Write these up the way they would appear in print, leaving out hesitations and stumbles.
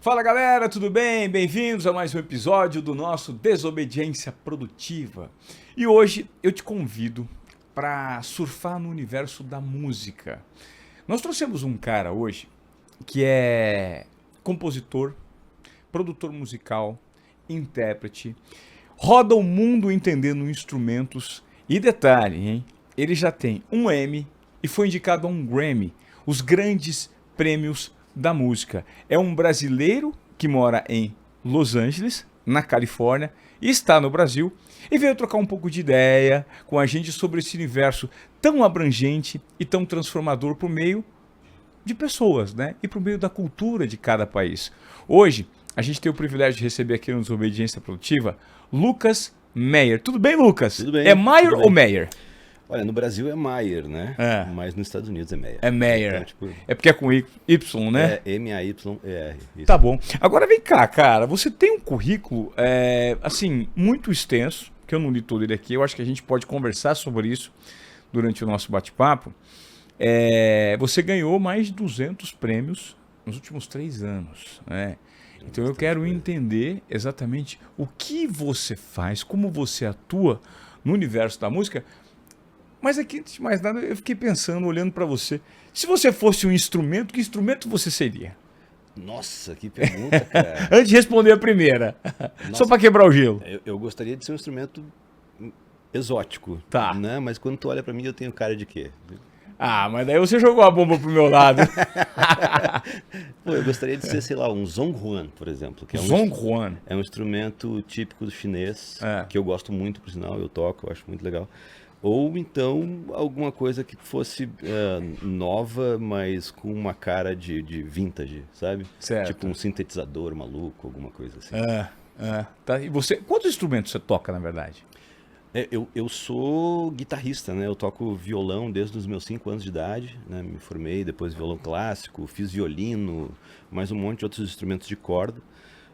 Fala galera, tudo bem? Bem-vindos a mais um episódio do nosso Desobediência Produtiva. E hoje eu te convido para surfar no universo da música. Nós trouxemos um cara hoje que é compositor, produtor musical, intérprete, roda o mundo entendendo instrumentos e detalhe, hein? Ele já tem um Emmy e foi indicado a um Grammy, os grandes prêmios da música. É um brasileiro que mora em Los Angeles, na Califórnia, e está no Brasil e veio trocar um pouco de ideia com a gente sobre esse universo tão abrangente e tão transformador por meio de pessoas, né? E por meio da cultura de cada país. Hoje, a gente tem o privilégio de receber aqui no Desobediência Produtiva Lucas Meyer. Tudo bem, Lucas? Tudo bem. É Meyer tudo ou bem. Meyer? Olha, no Brasil é Mayer, né? É. Mas nos Estados Unidos é Meyer. É Meyer. Então, tipo, É porque é com Y, né? é M-A-Y-E-R. Isso. Tá bom. Agora vem cá, cara. Você tem um currículo, assim, muito extenso, que eu não li todo ele aqui. Eu acho que a gente pode conversar sobre isso durante o nosso bate-papo. Você ganhou mais de 200 prêmios nos últimos 3 anos, né? Então eu quero entender exatamente o que você faz, como você atua no universo da música. Mas aqui, antes de mais nada, eu fiquei pensando, olhando pra você. Se você fosse um instrumento, que instrumento você seria? Nossa, que pergunta, cara. Antes de responder a primeira. Só pra quebrar o gelo. Eu gostaria de ser um instrumento exótico. Tá. Né? Mas quando tu olha pra mim, eu tenho cara de quê? Ah, mas daí você jogou a bomba pro meu lado. Pô, eu gostaria de ser, sei lá, um zhonghuan, por exemplo. Que é Zhonghuan. É um instrumento típico do chinês, É. que eu gosto muito, por sinal, eu toco, eu acho muito legal. Ou então alguma coisa que fosse nova, mas com uma cara de vintage, sabe? Certo. Tipo um sintetizador maluco, alguma coisa assim. Tá. E você, quantos instrumentos você toca, na verdade? Eu sou guitarrista, né? Eu toco violão desde os meus 5 anos de idade, né? Me formei, depois violão clássico, fiz violino, mais um monte de outros instrumentos de corda.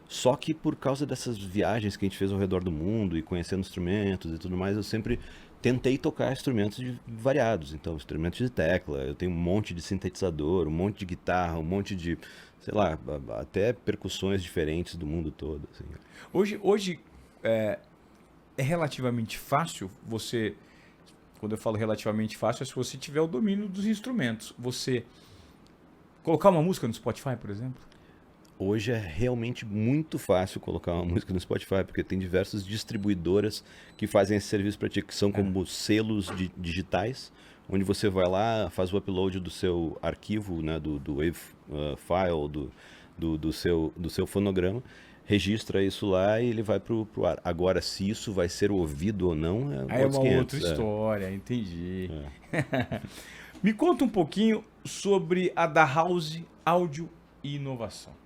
Só que por causa dessas viagens que a gente fez ao redor do mundo e conhecendo instrumentos e tudo mais, eu sempre tentei tocar instrumentos variados. Então, instrumentos de tecla, eu tenho um monte de sintetizador, um monte de guitarra, um monte de, sei lá, até percussões diferentes do mundo todo. Assim. Hoje é relativamente fácil você, quando eu falo relativamente fácil, é se você tiver o domínio dos instrumentos. Você colocar uma música no Spotify, por exemplo? Hoje é realmente muito fácil colocar uma música no Spotify, porque tem diversas distribuidoras que fazem esse serviço para ti, que são como selos digitais, onde você vai lá, faz o upload do seu arquivo, né, do wave file, do seu fonograma, registra isso lá e ele vai pro ar. Agora, se isso vai ser ouvido ou não, Aí é outros uma 500. outra história, entendi. Me conta um pouquinho sobre a da House Áudio e Inovação.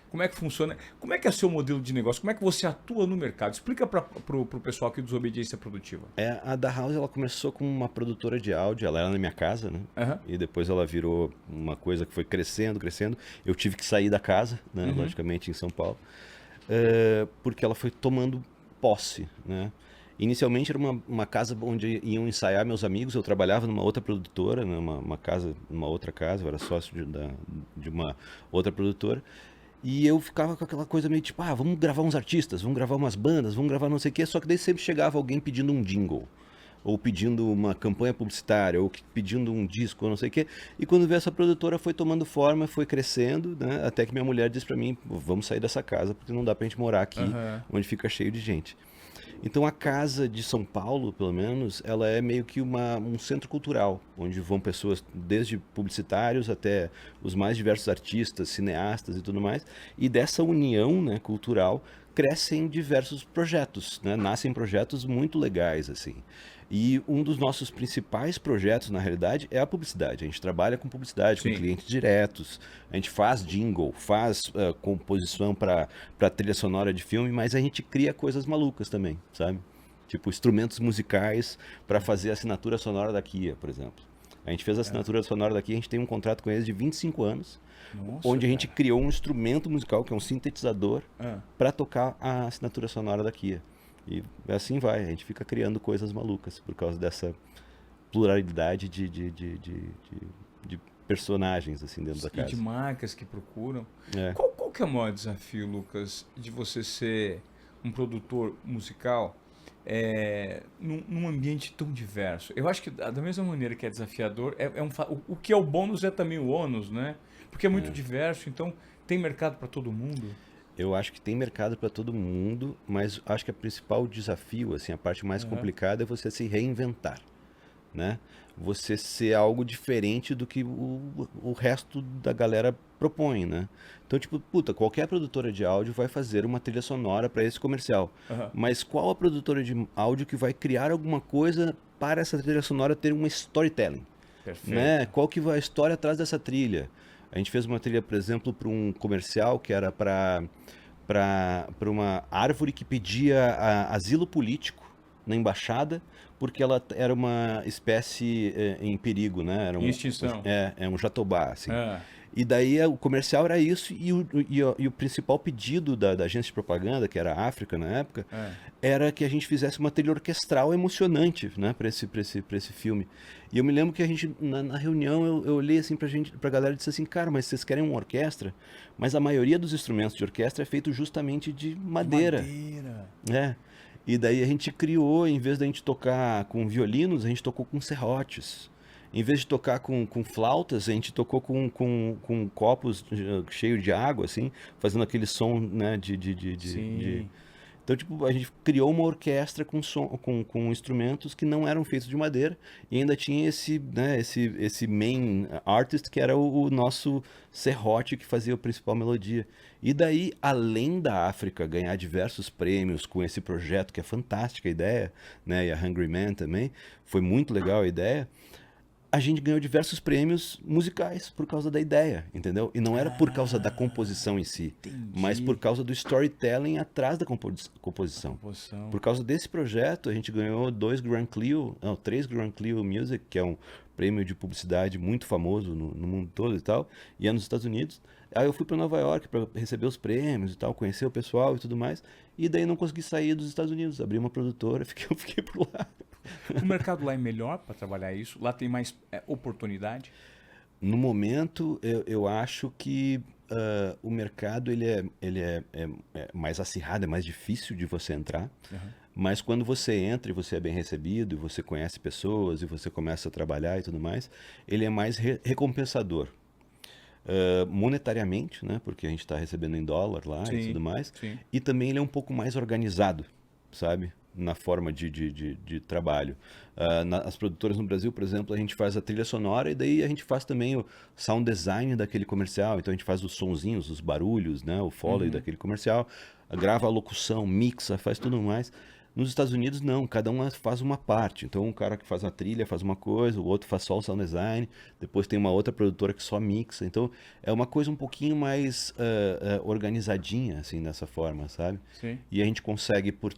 Como é que funciona? Como é que é o seu modelo de negócio? Como é que você atua no mercado? Explica para o pessoal aqui do Desobediência Produtiva. A da House, ela começou como uma produtora de áudio, ela era na minha casa, né? Uhum. E depois ela virou uma coisa que foi crescendo, crescendo. Eu tive que sair da casa, né? Logicamente, em São Paulo, porque ela foi tomando posse, né? Inicialmente era uma casa onde iam ensaiar meus amigos, eu trabalhava numa outra produtora, né? Numa outra casa, eu era sócio de uma outra produtora. E eu ficava com aquela coisa meio tipo, vamos gravar uns artistas, vamos gravar umas bandas, vamos gravar não sei o quê. Só que daí sempre chegava alguém pedindo um jingle, ou pedindo uma campanha publicitária, ou pedindo um disco, ou não sei o quê. E quando veio essa produtora foi tomando forma, foi crescendo, né? Até que minha mulher disse pra mim, vamos sair dessa casa, porque não dá pra gente morar aqui, onde fica cheio de gente. Então a casa de São Paulo, pelo menos, ela é meio que um centro cultural, onde vão pessoas desde publicitários até os mais diversos artistas, cineastas e tudo mais. E dessa união, né, cultural crescem diversos projetos, né? Nascem projetos muito legais, assim. E um dos nossos principais projetos, na realidade, é a publicidade. A gente trabalha com publicidade, Sim. com clientes diretos, a gente faz jingle, faz composição para trilha sonora de filme, mas a gente cria coisas malucas também, sabe? Tipo, instrumentos musicais para fazer a assinatura sonora da Kia, por exemplo. A gente fez a assinatura sonora da Kia, a gente tem um contrato com eles de 25 anos, Nossa, onde a gente cara. criou um instrumento musical, que é um sintetizador, para tocar a assinatura sonora da Kia. E assim vai, a gente fica criando coisas malucas por causa dessa pluralidade de personagens assim dentro da E casa. de marcas que procuram. É. Qual que é o maior desafio, Lucas, de você ser um produtor musical num ambiente tão diverso? Eu acho que da mesma maneira que é desafiador, o que é o bônus é também o ônus, né? Porque é muito diverso, então tem mercado para todo mundo. Eu acho que tem mercado para todo mundo, mas acho que o principal desafio, assim, a parte mais complicada é você se reinventar, né? Você ser algo diferente do que o resto da galera propõe, né? Então, tipo, puta, qualquer produtora de áudio vai fazer uma trilha sonora para esse comercial. Aham. Mas qual a produtora de áudio que vai criar alguma coisa para essa trilha sonora ter uma storytelling? Perfeito. Né? Qual que vai a história atrás dessa trilha? A gente fez uma trilha, por exemplo, para um comercial que era para uma árvore que pedia asilo político na embaixada, porque ela era uma espécie em perigo, né? Era Em extinção. é um jatobá, assim. Ah, E daí o comercial era isso, e o principal pedido da agência de propaganda, que era a África na época, era que a gente fizesse uma trilha orquestral emocionante, né, para esse filme. E eu me lembro que a gente, na reunião, eu olhei assim pra galera e disse assim, cara, mas vocês querem uma orquestra? Mas a maioria dos instrumentos de orquestra é feito justamente de madeira. madeira. É. E daí a gente criou, em vez da gente tocar com violinos, a gente tocou com serrotes. Em vez de tocar com flautas, a gente tocou com copos cheios de água, assim, fazendo aquele som, né, Sim. Então, tipo, a gente criou uma orquestra com instrumentos que não eram feitos de madeira e ainda tinha esse main artist que era o nosso serrote que fazia a principal melodia. E daí, além da África ganhar diversos prêmios com esse projeto, que é fantástica a ideia, né, e a Hungry Man também, foi muito legal a ideia, a gente ganhou diversos prêmios musicais por causa da ideia, entendeu? E não era por causa da composição em si, mas por causa do storytelling atrás da composição. Composição. Por causa desse projeto, a gente ganhou 3 Grand Clio Music, que é um prêmio de publicidade muito famoso no mundo todo e tal, e é nos Estados Unidos. Aí eu fui para Nova York para receber os prêmios e tal, conhecer o pessoal e tudo mais, e daí não consegui sair dos Estados Unidos, abri uma produtora, eu fiquei por lá. O mercado lá é melhor para trabalhar isso? Lá tem mais oportunidade? No momento, eu acho que o mercado ele é mais acirrado, é mais difícil de você entrar. Mas quando você entra e você é bem recebido, e você conhece pessoas, e você começa a trabalhar e tudo mais, ele é mais recompensador. Monetariamente, né? Porque a gente está recebendo em dólar lá e Sim, tudo mais. sim. E também ele é um pouco mais organizado, sabe? Na forma de trabalho. As produtoras no Brasil, por exemplo, a gente faz a trilha sonora e daí a gente faz também o sound design daquele comercial. Então a gente faz os sonzinhos, os barulhos, né? O foley daquele comercial, grava a locução, mixa, faz tudo mais. Nos Estados Unidos, não, cada um faz uma parte. Então, um cara que faz a trilha faz uma coisa, o outro faz só o sound design, depois tem uma outra produtora que só mixa. Então, é uma coisa um pouquinho mais organizadinha, assim, dessa forma, sabe? Sim. E a gente consegue, por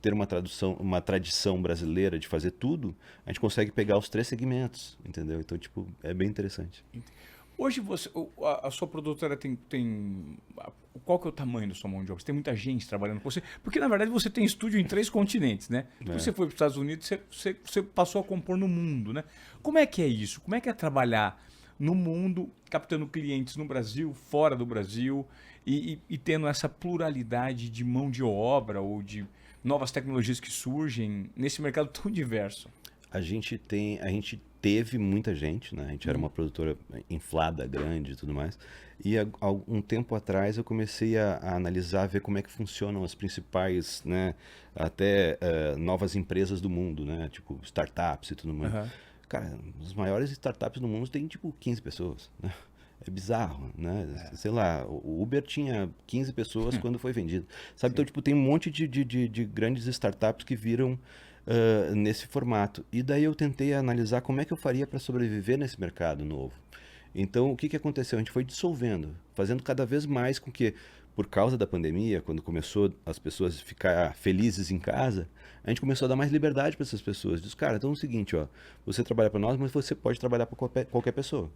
ter uma tradição brasileira de fazer tudo, a gente consegue pegar os 3 segmentos, entendeu? Então, tipo, é bem interessante. Hoje a sua produtora qual que é o tamanho da sua mão de obra? Você tem muita gente trabalhando com você? Porque, na verdade, você tem estúdio em 3 continentes, né? Quando você foi para os Estados Unidos, você passou a compor no mundo, né? Como é que é isso? Como é que é trabalhar no mundo, captando clientes no Brasil, fora do Brasil, e tendo essa pluralidade de mão de obra ou de novas tecnologias que surgem nesse mercado tão diverso? A gente teve muita gente, né? A gente era uma produtora inflada, grande e tudo mais. E há um tempo atrás eu comecei a analisar, ver como é que funcionam as principais, né? Até novas empresas do mundo, né? Tipo startups e tudo mais. Cara, as maiores startups do mundo têm tipo 15 pessoas, né? É bizarro, né? Sei lá, o Uber tinha 15 pessoas quando foi vendido. Sabe? Então, tipo, tem um monte de grandes startups que viram nesse formato. E daí eu tentei analisar como é que eu faria para sobreviver nesse mercado novo. Então, o que aconteceu? A gente foi dissolvendo, fazendo cada vez mais com que, por causa da pandemia, quando começou as pessoas ficar felizes em casa, a gente começou a dar mais liberdade para essas pessoas. Diz, cara, então é o seguinte, ó, você trabalha para nós, mas você pode trabalhar para qualquer pessoa.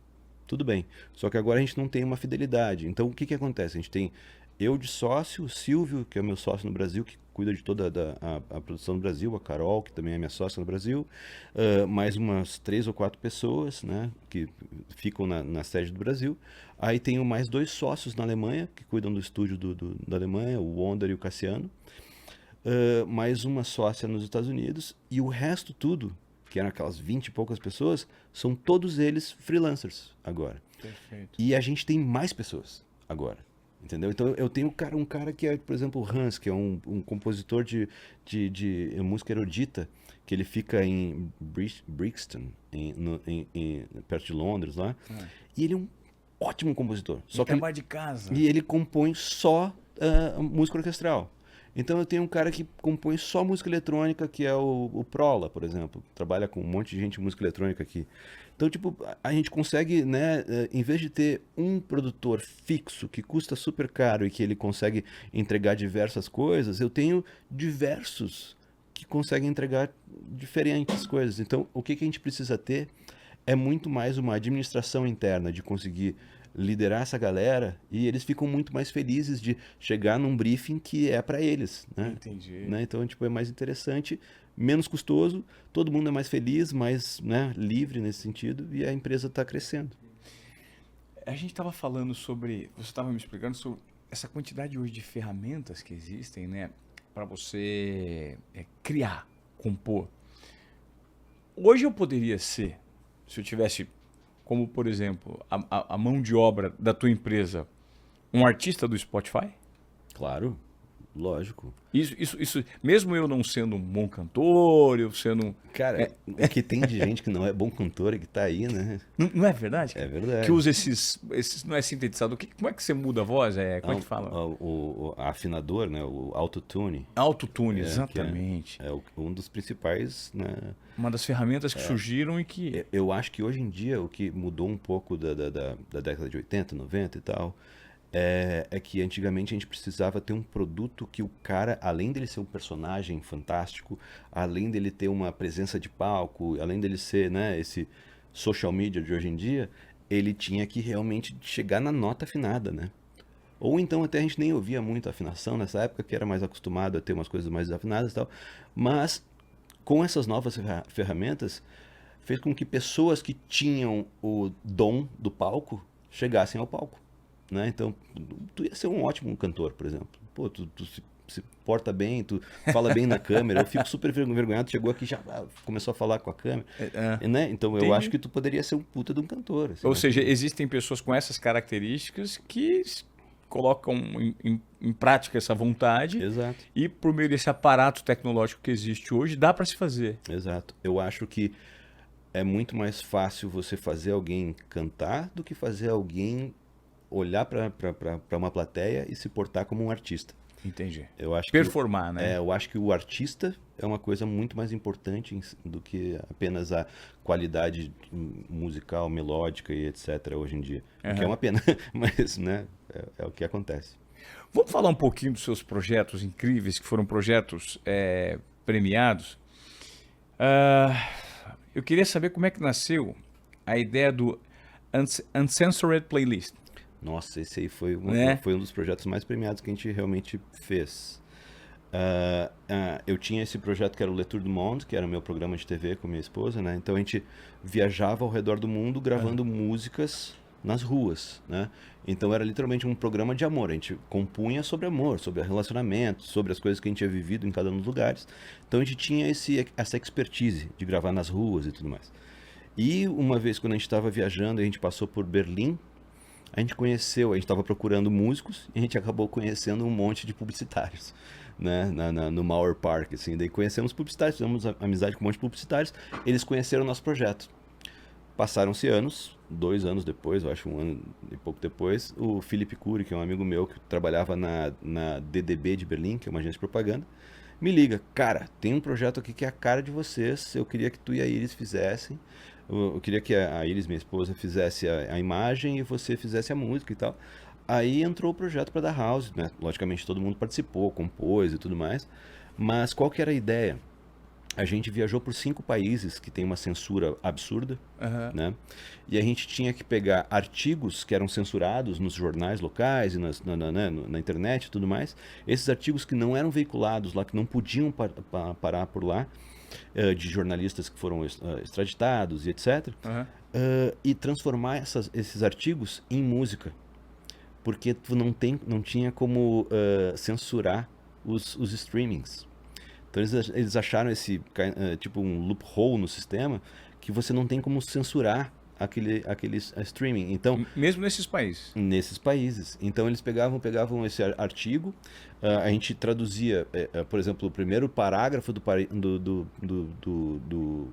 Tudo bem. Só que agora a gente não tem uma fidelidade. Então, o que acontece? A gente tem eu de sócio, o Silvio, que é o meu sócio no Brasil, que cuida de toda a produção no Brasil, a Carol, que também é minha sócia no Brasil, mais umas 3 ou 4 pessoas, né, que ficam na sede do Brasil. Aí tenho mais 2 sócios na Alemanha, que cuidam do estúdio da Alemanha, o Wonder e o Cassiano. Mais uma sócia nos Estados Unidos, e o resto tudo, que eram aquelas 20 e poucas pessoas, são todos eles freelancers agora. Perfeito. E a gente tem mais pessoas agora. Entendeu? Então eu tenho um cara que é, por exemplo, o Hans, que é um compositor de música erudita, que ele fica em Brixton, perto de Londres lá. E ele é um ótimo compositor. Só que trabalho de casa. E ele compõe só música orquestral. Então eu tenho um cara que compõe só música eletrônica, que é o Prola, por exemplo. Trabalha com um monte de gente de música eletrônica aqui. Então, tipo, a gente consegue, né, em vez de ter um produtor fixo que custa super caro e que ele consegue entregar diversas coisas, eu tenho diversos que conseguem entregar diferentes coisas. Então, o que a gente precisa ter é muito mais uma administração interna de conseguir liderar essa galera, e eles ficam muito mais felizes de chegar num briefing que é para eles, né? Entendi. Né? Então, tipo, é mais interessante, menos custoso, todo mundo é mais feliz, mais, né, livre nesse sentido, e a empresa está crescendo. A gente estava falando sobre, você estava me explicando sobre essa quantidade hoje de ferramentas que existem, né, para você criar, compor. Hoje eu poderia ser, se eu tivesse, como por exemplo, a mão de obra da tua empresa, um artista do Spotify? Claro, lógico. Isso, mesmo eu não sendo um bom cantor, eu sendo... Cara, o que tem de gente que não é bom cantor e que tá aí, né? Não é verdade? É verdade. Que usa esses não é sintetizador. Como é que você muda a voz? Como é que fala? O afinador, né? O autotune. Autotune, exatamente. É um dos principais, né? Uma das ferramentas que surgiram e que... Eu acho que hoje em dia o que mudou um pouco da década de 80, 90 e tal, é que antigamente a gente precisava ter um produto que o cara, além dele ser um personagem fantástico, além dele ter uma presença de palco, além dele ser, né, esse social media de hoje em dia, ele tinha que realmente chegar na nota afinada, né? Ou então até a gente nem ouvia muito a afinação nessa época, que era mais acostumado a ter umas coisas mais afinadas e tal, mas com essas novas ferramentas fez com que pessoas que tinham o dom do palco chegassem ao palco. Né? Então, tu ia ser um ótimo cantor, por exemplo. Pô, tu se porta bem, tu fala bem na câmera. Eu fico super envergonhado, chegou aqui e já começou a falar com a câmera. Né? Então, eu acho que tu poderia ser um puta de um cantor. Assim, ou né? seja, existem pessoas com essas características que colocam em prática essa vontade. Exato. E por meio desse aparato tecnológico que existe hoje, dá para se fazer. Exato. Eu acho que é muito mais fácil você fazer alguém cantar do que fazer alguém olhar para uma plateia e se portar como um artista. Entendi. Eu acho performar, né? Eu acho que o artista é uma coisa muito mais importante do que apenas a qualidade musical, melódica e etc. hoje em dia. O que é uma pena, mas, né, é o que acontece. Vamos falar um pouquinho dos seus projetos incríveis, que foram projetos premiados. Eu queria saber como é que nasceu a ideia do Uncensored Playlist. Nossa, esse aí foi um dos projetos mais premiados que a gente realmente fez. Eu tinha esse projeto que era o Le Tour du Monde, que era o meu programa de TV com minha esposa, né? Então a gente viajava ao redor do mundo gravando músicas nas ruas, né? Então era literalmente um programa de amor. A gente compunha sobre amor, sobre relacionamento, sobre as coisas que a gente tinha vivido em cada um dos lugares. Então a gente tinha essa expertise de gravar nas ruas e tudo mais. E uma vez quando a gente estava viajando, a gente passou por Berlim. A gente estava procurando músicos e a gente acabou conhecendo um monte de publicitários, né, no Mauer Park, assim. Daí conhecemos publicitários, fizemos amizade com um monte de publicitários, eles conheceram o nosso projeto. Passaram-se anos, 2 anos depois, eu acho 1 ano e pouco depois, o Philipp Cury, que é um amigo meu que trabalhava na DDB de Berlim, que é uma agência de propaganda, me liga, cara, tem um projeto aqui que é a cara de vocês, eu queria que tu e a Iris fizessem. Eu queria que a Iris, minha esposa, fizesse a imagem e você fizesse a música e tal. Aí entrou o projeto para dar house, né? Logicamente todo mundo participou, compôs e tudo mais. Mas qual que era a ideia? a gente viajou por 5 países que tem uma censura absurda, Aham. né? E a gente tinha que pegar artigos que eram censurados nos jornais locais e na internet e tudo mais. Esses artigos que não eram veiculados lá, que não podiam parar por lá, de jornalistas que foram extraditados e etc. Aham. E transformar esses artigos em música. Porque tu não tinha como censurar os streamings. Então eles acharam esse tipo um loophole no sistema que você não tem como censurar aquele streaming. Então, Mesmo nesses países. nesses países. Então eles pegavam esse artigo, a gente traduzia, por exemplo, o primeiro parágrafo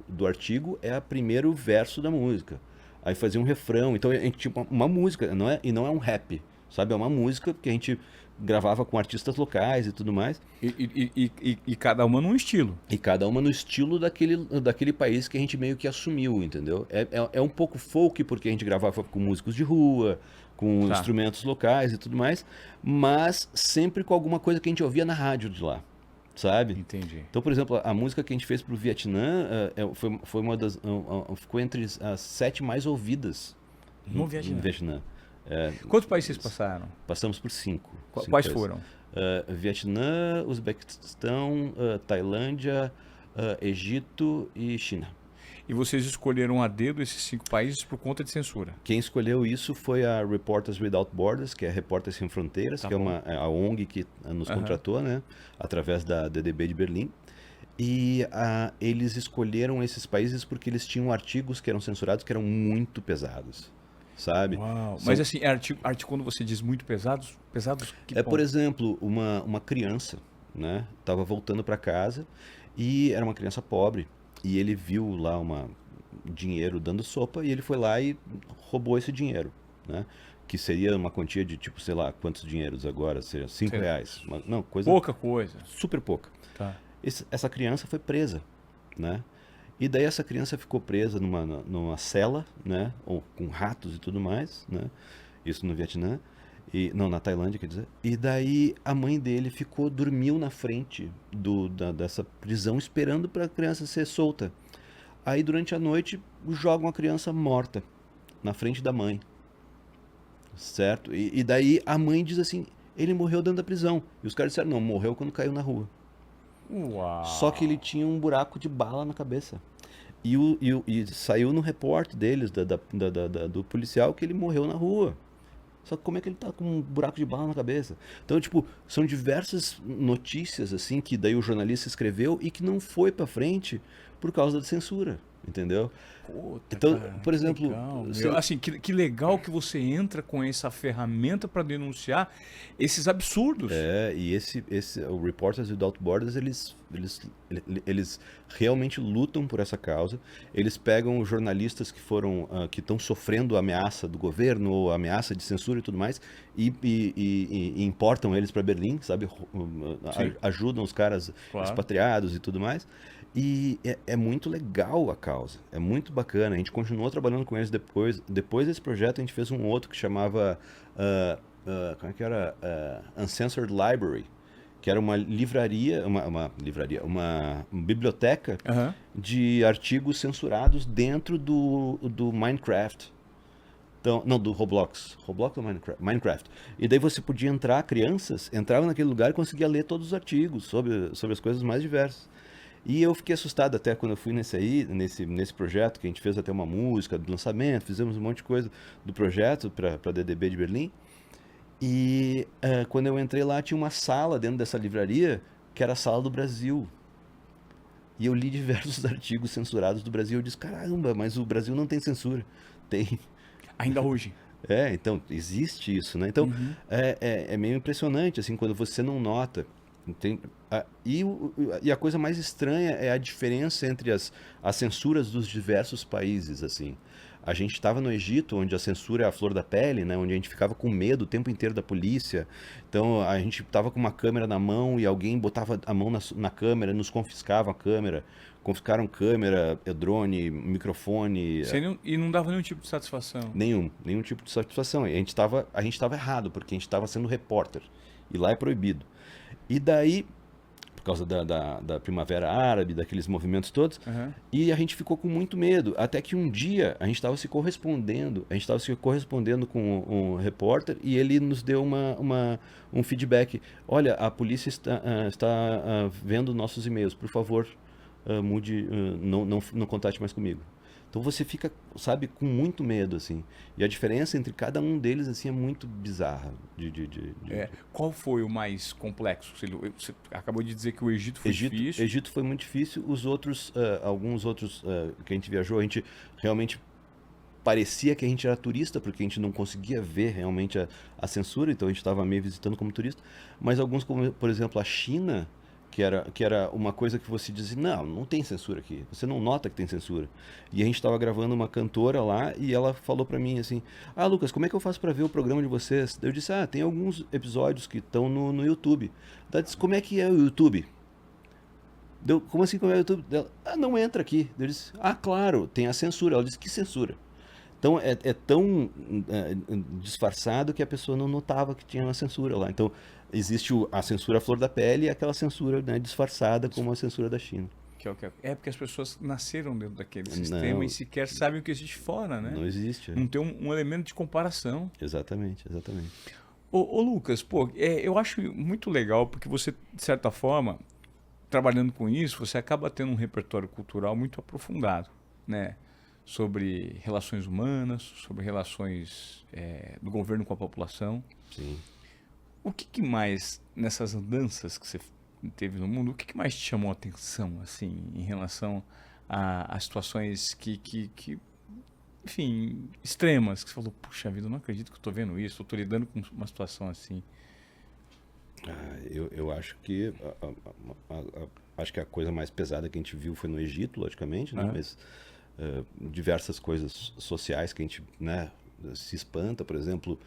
do artigo é o primeiro verso da música. Aí fazia um refrão. Então a gente tinha uma música, e não é um rap, sabe? É uma música que a gente gravava com artistas locais e tudo mais. E cada uma num estilo. E cada uma no estilo daquele país que a gente meio que assumiu, entendeu? É um pouco folk, porque a gente gravava com músicos de rua, com Tá. instrumentos locais e tudo mais, mas sempre com alguma coisa que a gente ouvia na rádio de lá, sabe? Entendi. Então, por exemplo, a música que a gente fez pro Vietnã foi uma das. Ficou entre as 7 mais ouvidas No Vietnã. Vietnã. Quantos países vocês passaram? Passamos por 5. Quais foram? Vietnã, Uzbequistão, Tailândia, Egito e China. E vocês escolheram a dedo esses 5 países por conta de censura. Quem escolheu isso foi a Reporters Without Borders, que é Repórteres Sem Fronteiras, Tá que bom. é a ONG que nos Aham. contratou, né, através da DDB de Berlim. E eles escolheram esses países porque eles tinham artigos que eram censurados que eram muito pesados, sabe? Uau. São- Mas assim, artigo quando você diz muito pesados, pesados que por ponto? exemplo, uma criança, né, estava voltando para casa e era uma criança pobre e ele viu lá dinheiro dando sopa e ele foi lá e roubou esse dinheiro, né? Que seria uma quantia de tipo, sei lá, quantos dinheiros agora? Seria 5 Sei lá. reais. Não, coisa Pouca coisa. super pouca. Tá. Essa criança foi presa, né? E daí essa criança ficou presa numa cela, né? Ou com ratos e tudo mais, né? Isso no Vietnã. Não, na Tailândia, quer dizer. E daí a mãe dele dormiu na frente dessa prisão esperando para a criança ser solta. Aí durante a noite jogam a criança morta na frente da mãe, certo? E daí a mãe diz assim, ele morreu dentro da prisão. E os caras disseram, não, morreu quando caiu na rua. Uau. Só que ele tinha um buraco de bala na cabeça. E saiu no repórter deles, do policial, que ele morreu na rua. Só que como é que ele tá com um buraco de bala na cabeça? Então, tipo, são diversas notícias, assim, que daí o jornalista escreveu e que não foi pra frente por causa da censura, entendeu? Puta, Então, cara, por que exemplo, legal, meu. se- Assim, que legal que você entra com essa ferramenta para denunciar esses absurdos. o Reporters Without Borders, eles realmente lutam por essa causa. Eles pegam jornalistas que estão sofrendo ameaça do governo ou ameaça de censura e tudo mais e importam eles para Berlim, sabe? Sim. Ajudam os caras Claro. expatriados e tudo mais. E é muito legal a causa, é muito bacana. A gente continuou trabalhando com eles depois. Depois desse projeto, a gente fez um outro que chamava como é que era? Uncensored Library, que era uma livraria, uma biblioteca Aham. de artigos censurados dentro do Minecraft. Então, não, do Roblox. Roblox ou Minecraft? Minecraft. E daí você podia entrar, crianças, entravam naquele lugar e conseguia ler todos os artigos sobre as coisas mais diversas. E eu fiquei assustado até quando eu fui nesse projeto, que a gente fez até uma música do lançamento, fizemos um monte de coisa do projeto para a DDB de Berlim. E quando eu entrei lá, tinha uma sala dentro dessa livraria, que era a sala do Brasil. E eu li diversos artigos censurados do Brasil. Eu disse, caramba, mas o Brasil não tem censura. Tem. Ainda hoje. Então, existe isso, né? Então, Uhum. é meio impressionante, assim, quando você não nota. E a coisa mais estranha é a diferença entre as censuras dos diversos países, assim. A gente estava no Egito, onde a censura é a flor da pele, né? Onde a gente ficava com medo o tempo inteiro da polícia. Então, a gente estava com uma câmera na mão e alguém botava a mão na câmera, nos confiscava a câmera. Confiscaram câmera, drone, microfone, E não dava nenhum tipo de satisfação. nenhum tipo de satisfação. E a gente estava errado, porque a gente estava sendo repórter. E lá é proibido. E daí, causa da Primavera Árabe, daqueles movimentos todos. Aham. E a gente ficou com muito medo, até que um dia a gente estava se correspondendo com um repórter e ele nos deu um feedback. Olha, a polícia está vendo nossos e-mails, por favor, mude, não contate mais comigo. Então você fica, sabe, com muito medo, assim. E a diferença entre cada um deles, assim, é muito bizarra. Qual foi o mais complexo? Você acabou de dizer que o Egito foi difícil. Egito foi muito difícil. Os outros, alguns outros que a gente viajou, a gente realmente parecia que a gente era turista, porque a gente não conseguia ver realmente a censura, então a gente estava meio visitando como turista. Mas alguns, como por exemplo a China, que era uma coisa que você dizia, não tem censura aqui, você não nota que tem censura. E a gente estava gravando uma cantora lá e ela falou para mim assim, Lucas, como é que eu faço para ver o programa de vocês? Eu disse, tem alguns episódios que estão no YouTube. Ela disse, como é que é o YouTube? Como assim, como é o YouTube? Ela, não entra aqui. Eu disse, claro, tem a censura. Ela disse, que censura? Então é tão disfarçado que a pessoa não notava que tinha uma censura lá. Então existe a censura à flor da pele e aquela censura, né, disfarçada como a censura da China. É porque as pessoas nasceram dentro daquele sistema e sequer sabem o que existe fora, né? Não existe. Não tem um elemento de comparação. Exatamente. Ô Lucas, eu acho muito legal porque você, de certa forma, trabalhando com isso, você acaba tendo um repertório cultural muito aprofundado, né? Sobre relações humanas, sobre relações do governo com a população. Sim. O que mais, nessas andanças que você teve no mundo, o que mais te chamou a atenção, assim, em relação a situações que, enfim, extremas, que você falou, puxa vida, eu não acredito que eu estou vendo isso, eu estou lidando com uma situação assim. Eu acho que acho que a coisa mais pesada que a gente viu foi no Egito, logicamente, né? Mas diversas coisas sociais que a gente, né, se espanta, por exemplo,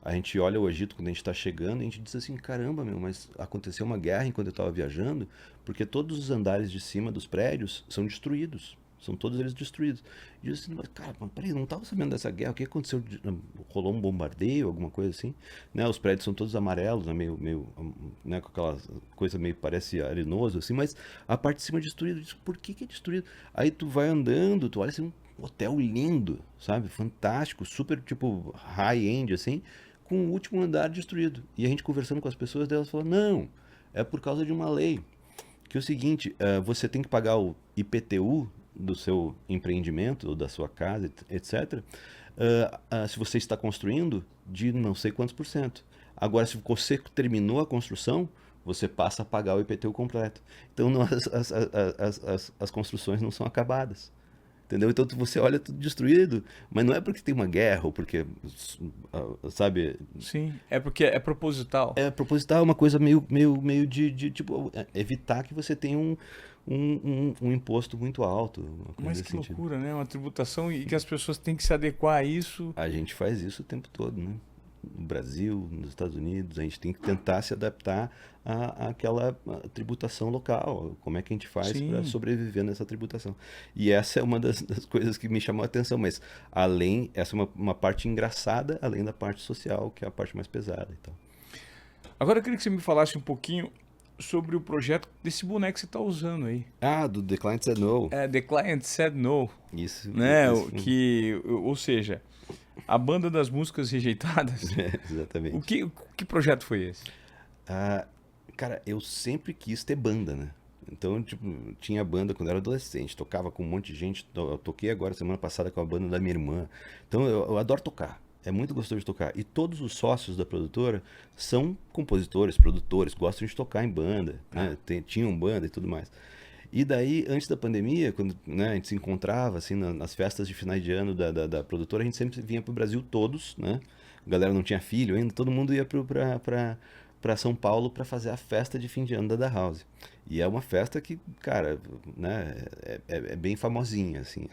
a gente olha o Egito quando a gente está chegando e a gente diz assim, caramba, mas aconteceu uma guerra enquanto eu estava viajando, porque todos os andares de cima dos prédios são destruídos, são todos eles destruídos. E eu disse assim, mas cara, peraí, não estava sabendo dessa guerra, o que aconteceu? Rolou um bombardeio, alguma coisa assim? Né, os prédios são todos amarelos, né, meio né, com aquela coisa meio, parece arenoso, assim, mas a parte de cima é destruída. Eu disse, por que é destruído? Aí tu vai andando, tu olha assim, um hotel lindo, sabe, fantástico, super tipo high-end, assim, com o último andar destruído. E a gente conversando com as pessoas, delas falando, não, é por causa de uma lei, que é o seguinte, você tem que pagar o IPTU do seu empreendimento, ou da sua casa, etc., se você está construindo, de não sei quantos %. Agora, se você terminou a construção, você passa a pagar o IPTU completo. Então, as construções não são acabadas. Entendeu? Então você olha tudo destruído, mas não é porque tem uma guerra ou porque, sabe? Sim, é porque é proposital. É proposital, é uma coisa meio de tipo, evitar que você tenha um imposto muito alto. Mas que loucura, né? Uma tributação e que as pessoas têm que se adequar a isso. A gente faz isso o tempo todo, né? No Brasil, nos Estados Unidos, a gente tem que tentar se adaptar àquela tributação local. Como é que a gente faz para sobreviver nessa tributação? E essa é uma das coisas que me chamou a atenção, mas essa é uma parte engraçada, além da parte social, que é a parte mais pesada e tal. Agora eu queria que você me falasse um pouquinho sobre o projeto desse boneco que você está usando aí. Do The Client Said No. The Client Said No. Isso. Né? Ou seja, a banda das músicas rejeitadas. Exatamente. O que projeto foi esse? Cara, eu sempre quis ter banda, né? Então, tipo, tinha banda quando eu era adolescente, tocava com um monte de gente. Eu toquei agora, semana passada, com a banda da minha irmã. Então, eu adoro tocar. É muito gostoso de tocar. E todos os sócios da produtora são compositores, produtores, gostam de tocar em banda, né? Tinham banda e tudo mais. E daí, antes da pandemia, quando, né, a gente se encontrava assim, nas festas de finais de ano da produtora, a gente sempre vinha pro Brasil todos, né? A galera não tinha filho ainda, todo mundo ia para São Paulo para fazer a festa de fim de ano da House. E é uma festa que, cara, né, é bem famosinha, assim.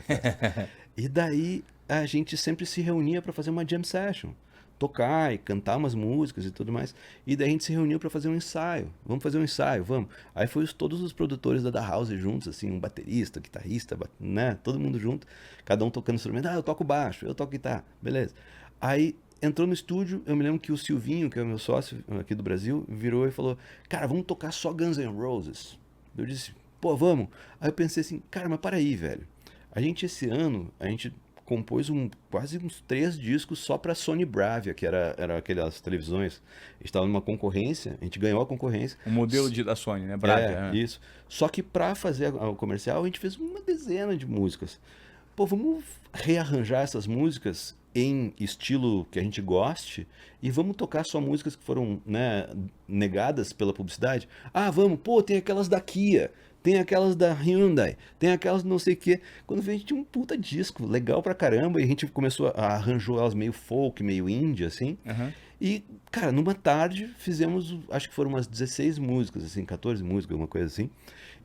E daí a gente sempre se reunia para fazer uma jam session, tocar e cantar umas músicas e tudo mais. E daí a gente se reuniu para fazer um ensaio. Vamos fazer um ensaio, vamos. Aí foi todos os produtores da House juntos, assim, um baterista, guitarrista, né, todo mundo junto, cada um tocando instrumento. Eu toco baixo, eu toco guitarra, beleza. Aí entrou no estúdio, eu me lembro que o Silvinho, que é o meu sócio aqui do Brasil, virou e falou, cara, vamos tocar só Guns N' Roses. Eu disse, pô, vamos. Aí eu pensei assim, cara, mas para aí, velho. Esse ano, a gente compôs quase uns 3 discos só pra Sony Bravia, que era aquelas televisões. A gente tava numa concorrência, a gente ganhou a concorrência. O modelo da Sony, né? Bravia. Isso. Só que pra fazer o comercial, a gente fez uma dezena de músicas. Pô, vamos rearranjar essas músicas em estilo que a gente goste e vamos tocar só músicas que foram, né, negadas pela publicidade. Ah, vamos, pô, tem aquelas da Kia, tem aquelas da Hyundai, tem aquelas não sei o quê. Quando veio, a gente tinha um puta disco, legal pra caramba, e a gente começou a arranjou elas meio folk, meio indie, assim. Uhum. E, cara, numa tarde fizemos, acho que foram umas 16 músicas, assim, 14 músicas, alguma coisa assim,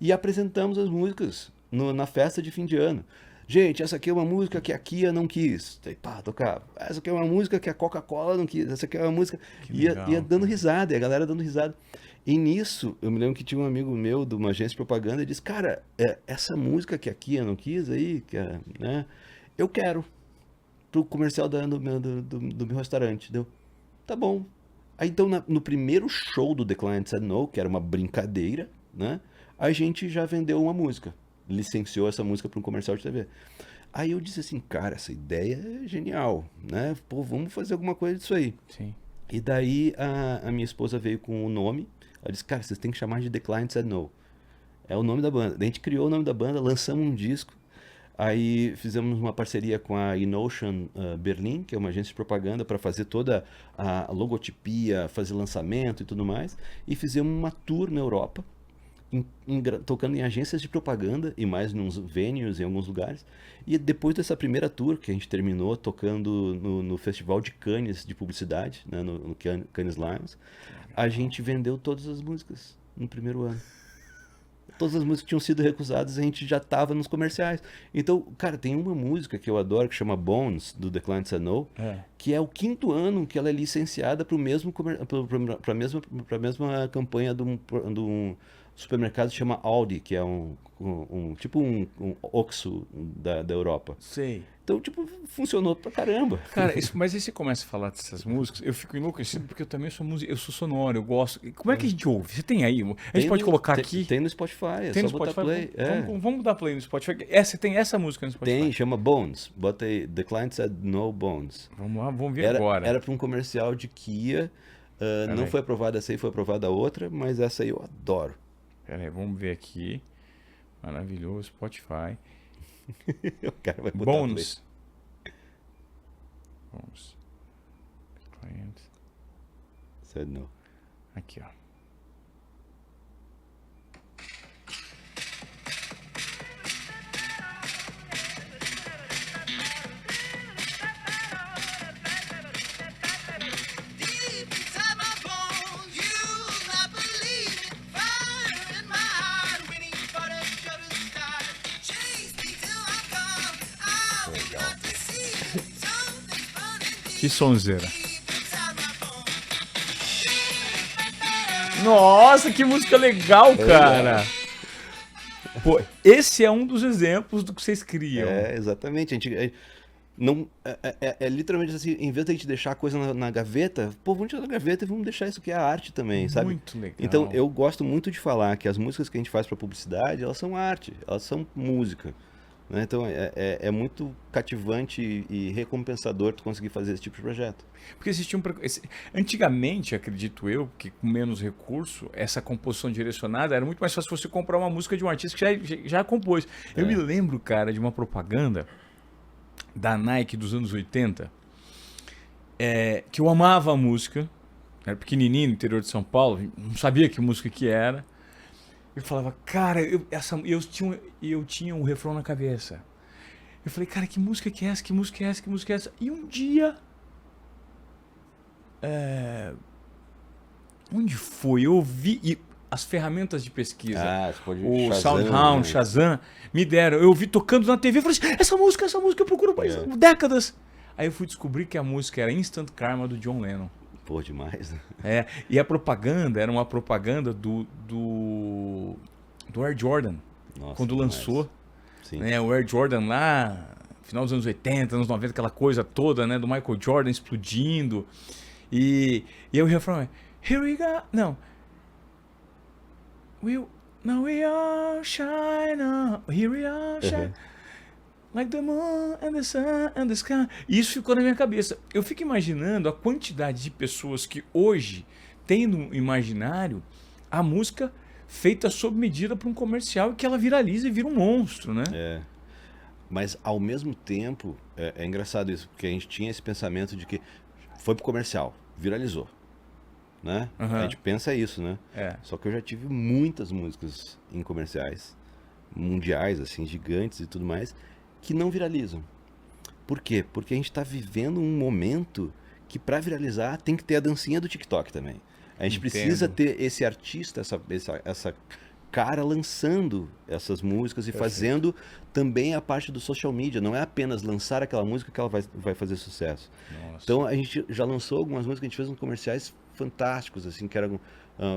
e apresentamos as músicas na festa de fim de ano. Gente, essa aqui é uma música que a Kia não quis. Aí, pá, tocava. Essa aqui é uma música que a Coca-Cola não quis. Essa aqui é uma música... Ia dando risada, e a galera dando risada. E nisso, eu me lembro que tinha um amigo meu de uma agência de propaganda e disse, cara, essa música que a Kia não quis aí, né, eu quero pro comercial do meu restaurante. Deu, tá bom. Aí então, no primeiro show do The Client Said No, que era uma brincadeira, né, a gente já vendeu uma música. Licenciou essa música para um comercial de TV. Aí eu disse assim, cara, essa ideia é genial, né? Pô, vamos fazer alguma coisa disso aí. Sim. E daí a minha esposa veio com o nome. Ela disse, cara, vocês têm que chamar de The Client Said No. É o nome da banda. Daí a gente criou o nome da banda, lançamos um disco. Aí fizemos uma parceria com a InOcean Berlim, que é uma agência de propaganda, para fazer toda a logotipia, fazer lançamento e tudo mais. E fizemos uma tour na Europa, tocando em agências de propaganda e mais nos venues em alguns lugares. E depois dessa primeira tour, que a gente terminou tocando no Festival de Cannes de Publicidade, né, no Cannes Lions, a gente vendeu todas as músicas no primeiro ano. Todas as músicas que tinham sido recusadas, a gente já estava nos comerciais. Então, cara, tem uma música que eu adoro, que chama Bones, do The Client Said No, que é o 5º ano que ela é licenciada para a mesma campanha de um supermercado que chama Aldi, que é tipo um Oxxo da Europa. Sei. Então, tipo, funcionou pra caramba. Cara, mas aí você começa a falar dessas músicas, eu fico enlouquecido porque eu também sou músico, eu sou sonoro, eu gosto. Como é que a gente ouve? Você tem aí? A gente pode colocar aqui? Tem no Spotify, Tem é no só botar Spotify? play. Vamos dar play no Spotify. Tem essa música no Spotify? Tem, chama Bones. Bota aí, The Client Said No Bones. Vamos lá, vamos ver agora. Era pra um comercial de Kia. Não foi aprovada essa aí, foi aprovada a outra, mas essa aí eu adoro. Pera aí, vamos ver aqui. Maravilhoso, Spotify. O cara vai botar Bones. Bones. Client Said No. Aqui, ó. Que sonzeira. Nossa, que música legal, cara. Pô, esse é um dos exemplos do que vocês criam. Exatamente. A gente, não, literalmente assim, em vez de a gente deixar a coisa na gaveta, pô, vamos tirar da gaveta e vamos deixar isso que é a arte também, sabe? Muito legal. Então, eu gosto muito de falar que as músicas que a gente faz pra publicidade, elas são arte, elas são música. Né? Então é muito cativante e recompensador tu conseguir fazer esse tipo de projeto. Porque existia antigamente, acredito eu, que com menos recurso, essa composição direcionada era muito mais fácil você comprar uma música de um artista que já compôs. Eu me lembro, cara, de uma propaganda da Nike dos anos 80, que eu amava a música, era pequenininho no interior de São Paulo, não sabia que música que era. Eu falava, cara, eu tinha um refrão na cabeça. Eu falei, cara, que música que é essa? Que música é essa? Que música é essa? E um dia... onde foi? Eu ouvi... as ferramentas de pesquisa, o SoundHound, Shazam, me deram. Eu ouvi tocando na TV e falei assim, essa música eu procuro décadas. Aí eu fui descobrir que a música era Instant Karma, do John Lennon. Pô, demais, né? E a propaganda era uma propaganda do Air Jordan. Nossa, quando lançou. Sim. O Air Jordan lá, final dos anos 80, anos 90, aquela coisa toda, né? Do Michael Jordan explodindo. E aí o refrão é Here we go. Não. Now we all shine on. Here we all shine. Like the moon and the sun and the sky. E isso ficou na minha cabeça. Eu fico imaginando a quantidade de pessoas que hoje têm no imaginário a música feita sob medida para um comercial e que ela viraliza e vira um monstro, né? Mas ao mesmo tempo, é engraçado isso, porque a gente tinha esse pensamento de que foi pro comercial, viralizou, né? A gente pensa isso, né? Só que eu já tive muitas músicas em comerciais, mundiais, assim, gigantes e tudo mais, que não viralizam. Por quê? Porque a gente está vivendo um momento que para viralizar tem que ter a dancinha do TikTok também. A gente precisa ter esse artista, essa cara lançando essas músicas e fazendo também a parte do social media. Não é apenas lançar aquela música que ela vai fazer sucesso. Nossa. Então a gente já lançou algumas músicas que a gente fez uns comerciais fantásticos, assim, que eram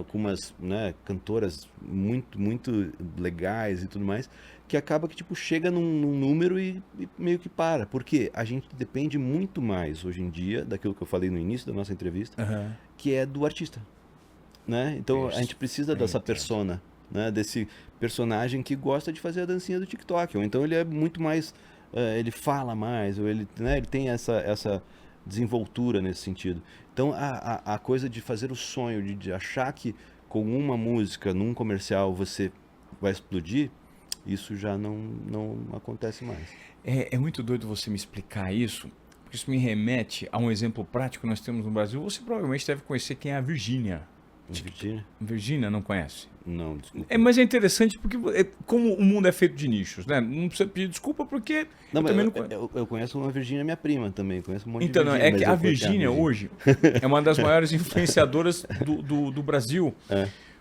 com umas, né, cantoras muito, muito legais e tudo mais, que acaba que tipo chega num número e meio que para. Porque a gente depende muito mais hoje em dia daquilo que eu falei no início da nossa entrevista, que é do artista, né? Então a gente precisa dessa persona, né? Desse personagem que gosta de fazer a dancinha do TikTok, ou então ele é muito mais, ele fala mais, ou ele, né, ele tem essa desenvoltura nesse sentido. Então a coisa de fazer o sonho, de achar que com uma música num comercial você vai explodir, isso já não acontece mais. É muito doido você me explicar isso, porque isso me remete a um exemplo prático que nós temos no Brasil. Você provavelmente deve conhecer quem é a Virgínia. Virgínia? Virgínia, não conhece? Não, desculpa. Mas é interessante porque como o mundo é feito de nichos, né? Não precisa pedir desculpa porque não, mas também não conheço. Eu conheço uma Virgínia, minha prima também, conheço um monte então, de Virgínia. Então, é que a Virgínia hoje é uma das maiores influenciadoras do Brasil.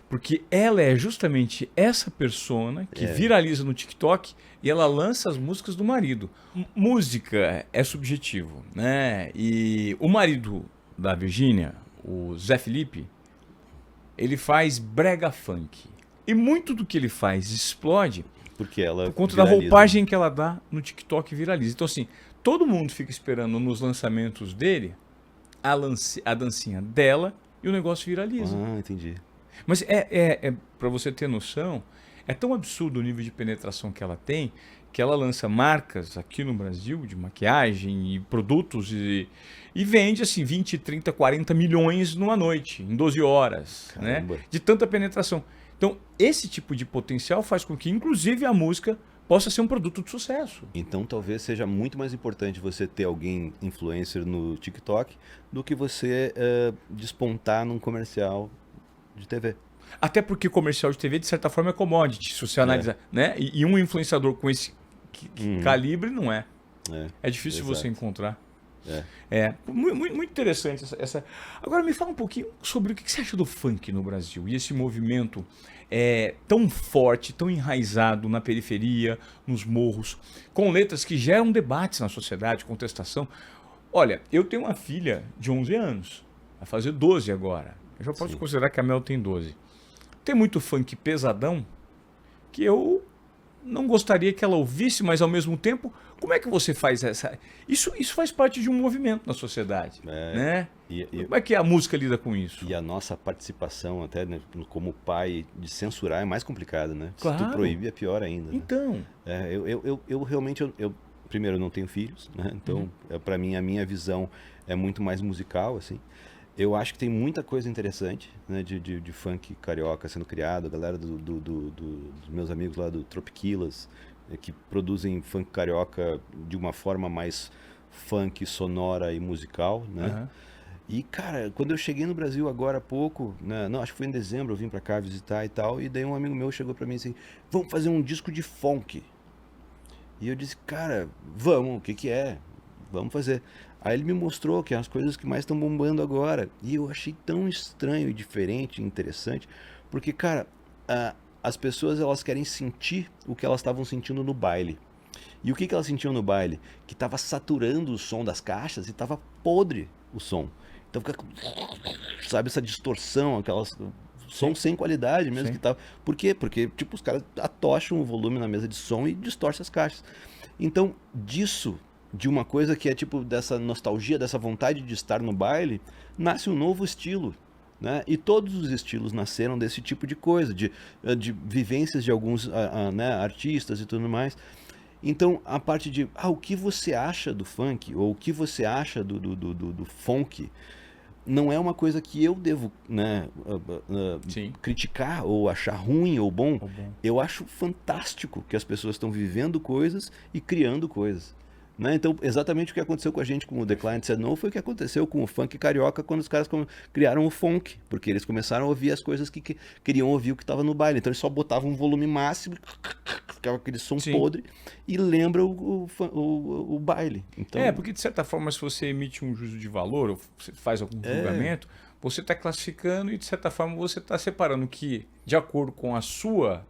Porque ela é justamente essa persona que viraliza no TikTok e ela lança as músicas do marido. Música é subjetivo, né? E o marido da Virgínia, o Zé Felipe, ele faz brega funk. E muito do que ele faz explode porque ela por conta viraliza. Da roupagem que ela dá no TikTok viraliza. Então assim, todo mundo fica esperando nos lançamentos dele a dancinha dela e o negócio viraliza. Ah, entendi. Mas para você ter noção, é tão absurdo o nível de penetração que ela tem, que ela lança marcas aqui no Brasil de maquiagem e produtos e vende assim 20, 30, 40 milhões numa noite, em 12 horas, né? De tanta penetração. Então, esse tipo de potencial faz com que, inclusive, a música possa ser um produto de sucesso. Então, talvez seja muito mais importante você ter alguém influencer no TikTok do que você despontar num comercial de TV. Até porque comercial de TV, de certa forma, é commodity, se você analisar, né? E um influenciador com esse calibre não é. É difícil você encontrar. Muito interessante essa. Agora me fala um pouquinho sobre o que você acha do funk no Brasil e esse movimento tão forte, tão enraizado na periferia, nos morros, com letras que geram debates na sociedade, contestação. Olha, eu tenho uma filha de 11 anos, vai fazer 12 agora. Eu já posso considerar que a Mel tem 12. Tem muito funk pesadão que eu não gostaria que ela ouvisse, mas ao mesmo tempo, como é que você faz essa... Isso faz parte de um movimento na sociedade, né? Como é que a música lida com isso? E a nossa participação, até né, como pai, de censurar é mais complicado, né? Claro. Se tu proibir é pior ainda. Então... Né? Eu realmente... Primeiro, eu não tenho filhos, né? Então, para mim, a minha visão é muito mais musical, assim. Eu acho que tem muita coisa interessante, né, de funk carioca sendo criado. A galera dos meus amigos lá do Tropiquilas, que produzem funk carioca de uma forma mais funk, sonora e musical, né? E, cara, quando eu cheguei no Brasil agora há pouco, né, não, acho que foi em dezembro, eu vim pra cá visitar e tal, e daí um amigo meu chegou pra mim assim, vamos fazer um disco de funk. E eu disse, cara, vamos, o que é? Vamos fazer. Aí ele me mostrou que as coisas que mais estão bombando agora. E eu achei tão estranho e diferente e interessante. Porque, cara, as pessoas elas querem sentir o que elas estavam sentindo no baile. E o que elas sentiam no baile? Que estava saturando o som das caixas e estava podre o som. Então fica, sabe, essa distorção, aquelas... som sem qualidade mesmo que tava. Por quê? Porque, tipo, os caras atocham o volume na mesa de som e distorcem as caixas. Então, disso, de uma coisa que é tipo dessa nostalgia, dessa vontade de estar no baile, nasce um novo estilo. Né? E todos os estilos nasceram desse tipo de coisa, de vivências de alguns né, artistas e tudo mais. Então, a parte de o que você acha do funk, ou o que você acha do funk, não é uma coisa que eu devo, né, Sim. criticar ou achar ruim ou bom. Ou bom. Eu acho fantástico que as pessoas estão vivendo coisas e criando coisas. Né? Então, exatamente o que aconteceu com a gente com o The Client Said No foi o que aconteceu com o funk carioca quando os caras criaram o funk, porque eles começaram a ouvir as coisas que queriam ouvir o que estava no baile. Então, eles só botavam um volume máximo, ficava aquele som Sim. podre, e lembra o baile. Então, Porque de certa forma, se você emite um juízo de valor, ou você faz algum julgamento, você está classificando e de certa forma você está separando que, de acordo com a sua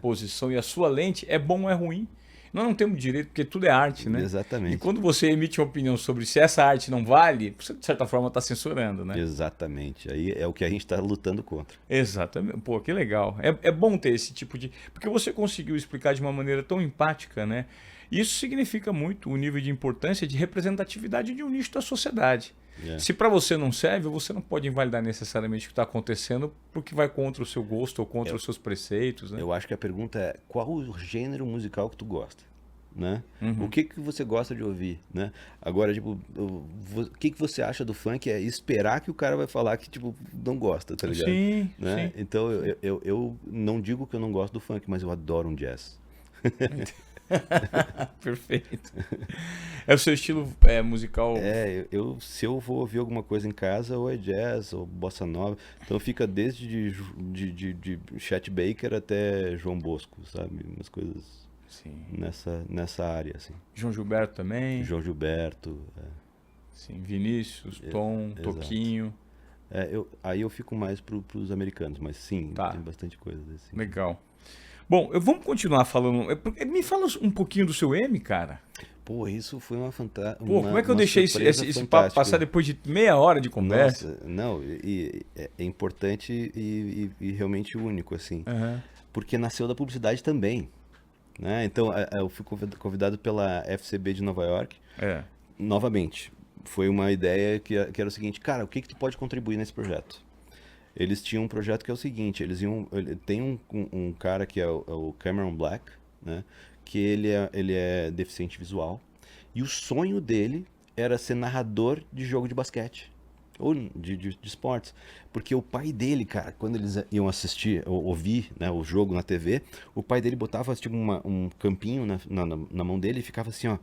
posição e a sua lente, é bom ou é ruim. Nós não temos direito, porque tudo é arte, né? Exatamente. E quando você emite uma opinião sobre se essa arte não vale, você de certa forma está censurando, né? Exatamente. Aí é o que a gente está lutando contra. Exatamente. Pô, que legal. É bom ter esse tipo de... Porque você conseguiu explicar de uma maneira tão empática, né? Isso significa muito o nível de importância de representatividade de um nicho da sociedade. Se para você não serve, você não pode invalidar necessariamente o que está acontecendo porque vai contra o seu gosto ou contra os seus preceitos, né? Eu acho que a pergunta é qual o gênero musical que tu gosta, né? Uhum. O que você gosta de ouvir, né? Agora, tipo, o que você acha do funk é esperar que o cara vai falar que, tipo, não gosta, tá ligado? Sim, Né? sim. Então, eu não digo que eu não gosto do funk, mas eu adoro um jazz. Perfeito. É o seu estilo musical. Se eu vou ouvir alguma coisa em casa, ou é jazz, ou bossa nova. Então fica desde de Chet Baker até João Bosco, sabe? Umas coisas Sim. nessa área, assim. João Gilberto também. João Gilberto. Sim, Vinícius, Tom, exato. Toquinho. Aí eu fico mais pros americanos, mas sim, Tá. tem bastante coisa assim. Legal. Bom, vamos continuar falando. Me fala um pouquinho do seu M, cara. Pô, isso foi uma fantástica. Pô, como é que eu deixei esse papo passar depois de meia hora de conversa? Nossa, não, é importante e realmente único, assim. Uhum. Porque nasceu da publicidade também. Né? Então, eu fui convidado pela FCB de Nova York. Novamente, foi uma ideia que era o seguinte, cara, o que tu pode contribuir nesse projeto? Eles tinham um projeto que é o seguinte, tem um cara que é o Cameron Black, né? Que ele é deficiente visual, e o sonho dele era ser narrador de jogo de basquete, ou de esportes, porque o pai dele, cara, quando eles iam assistir, ou ouvir, né, o jogo na TV, o pai dele botava tipo, um campinho na mão dele e ficava assim, ó,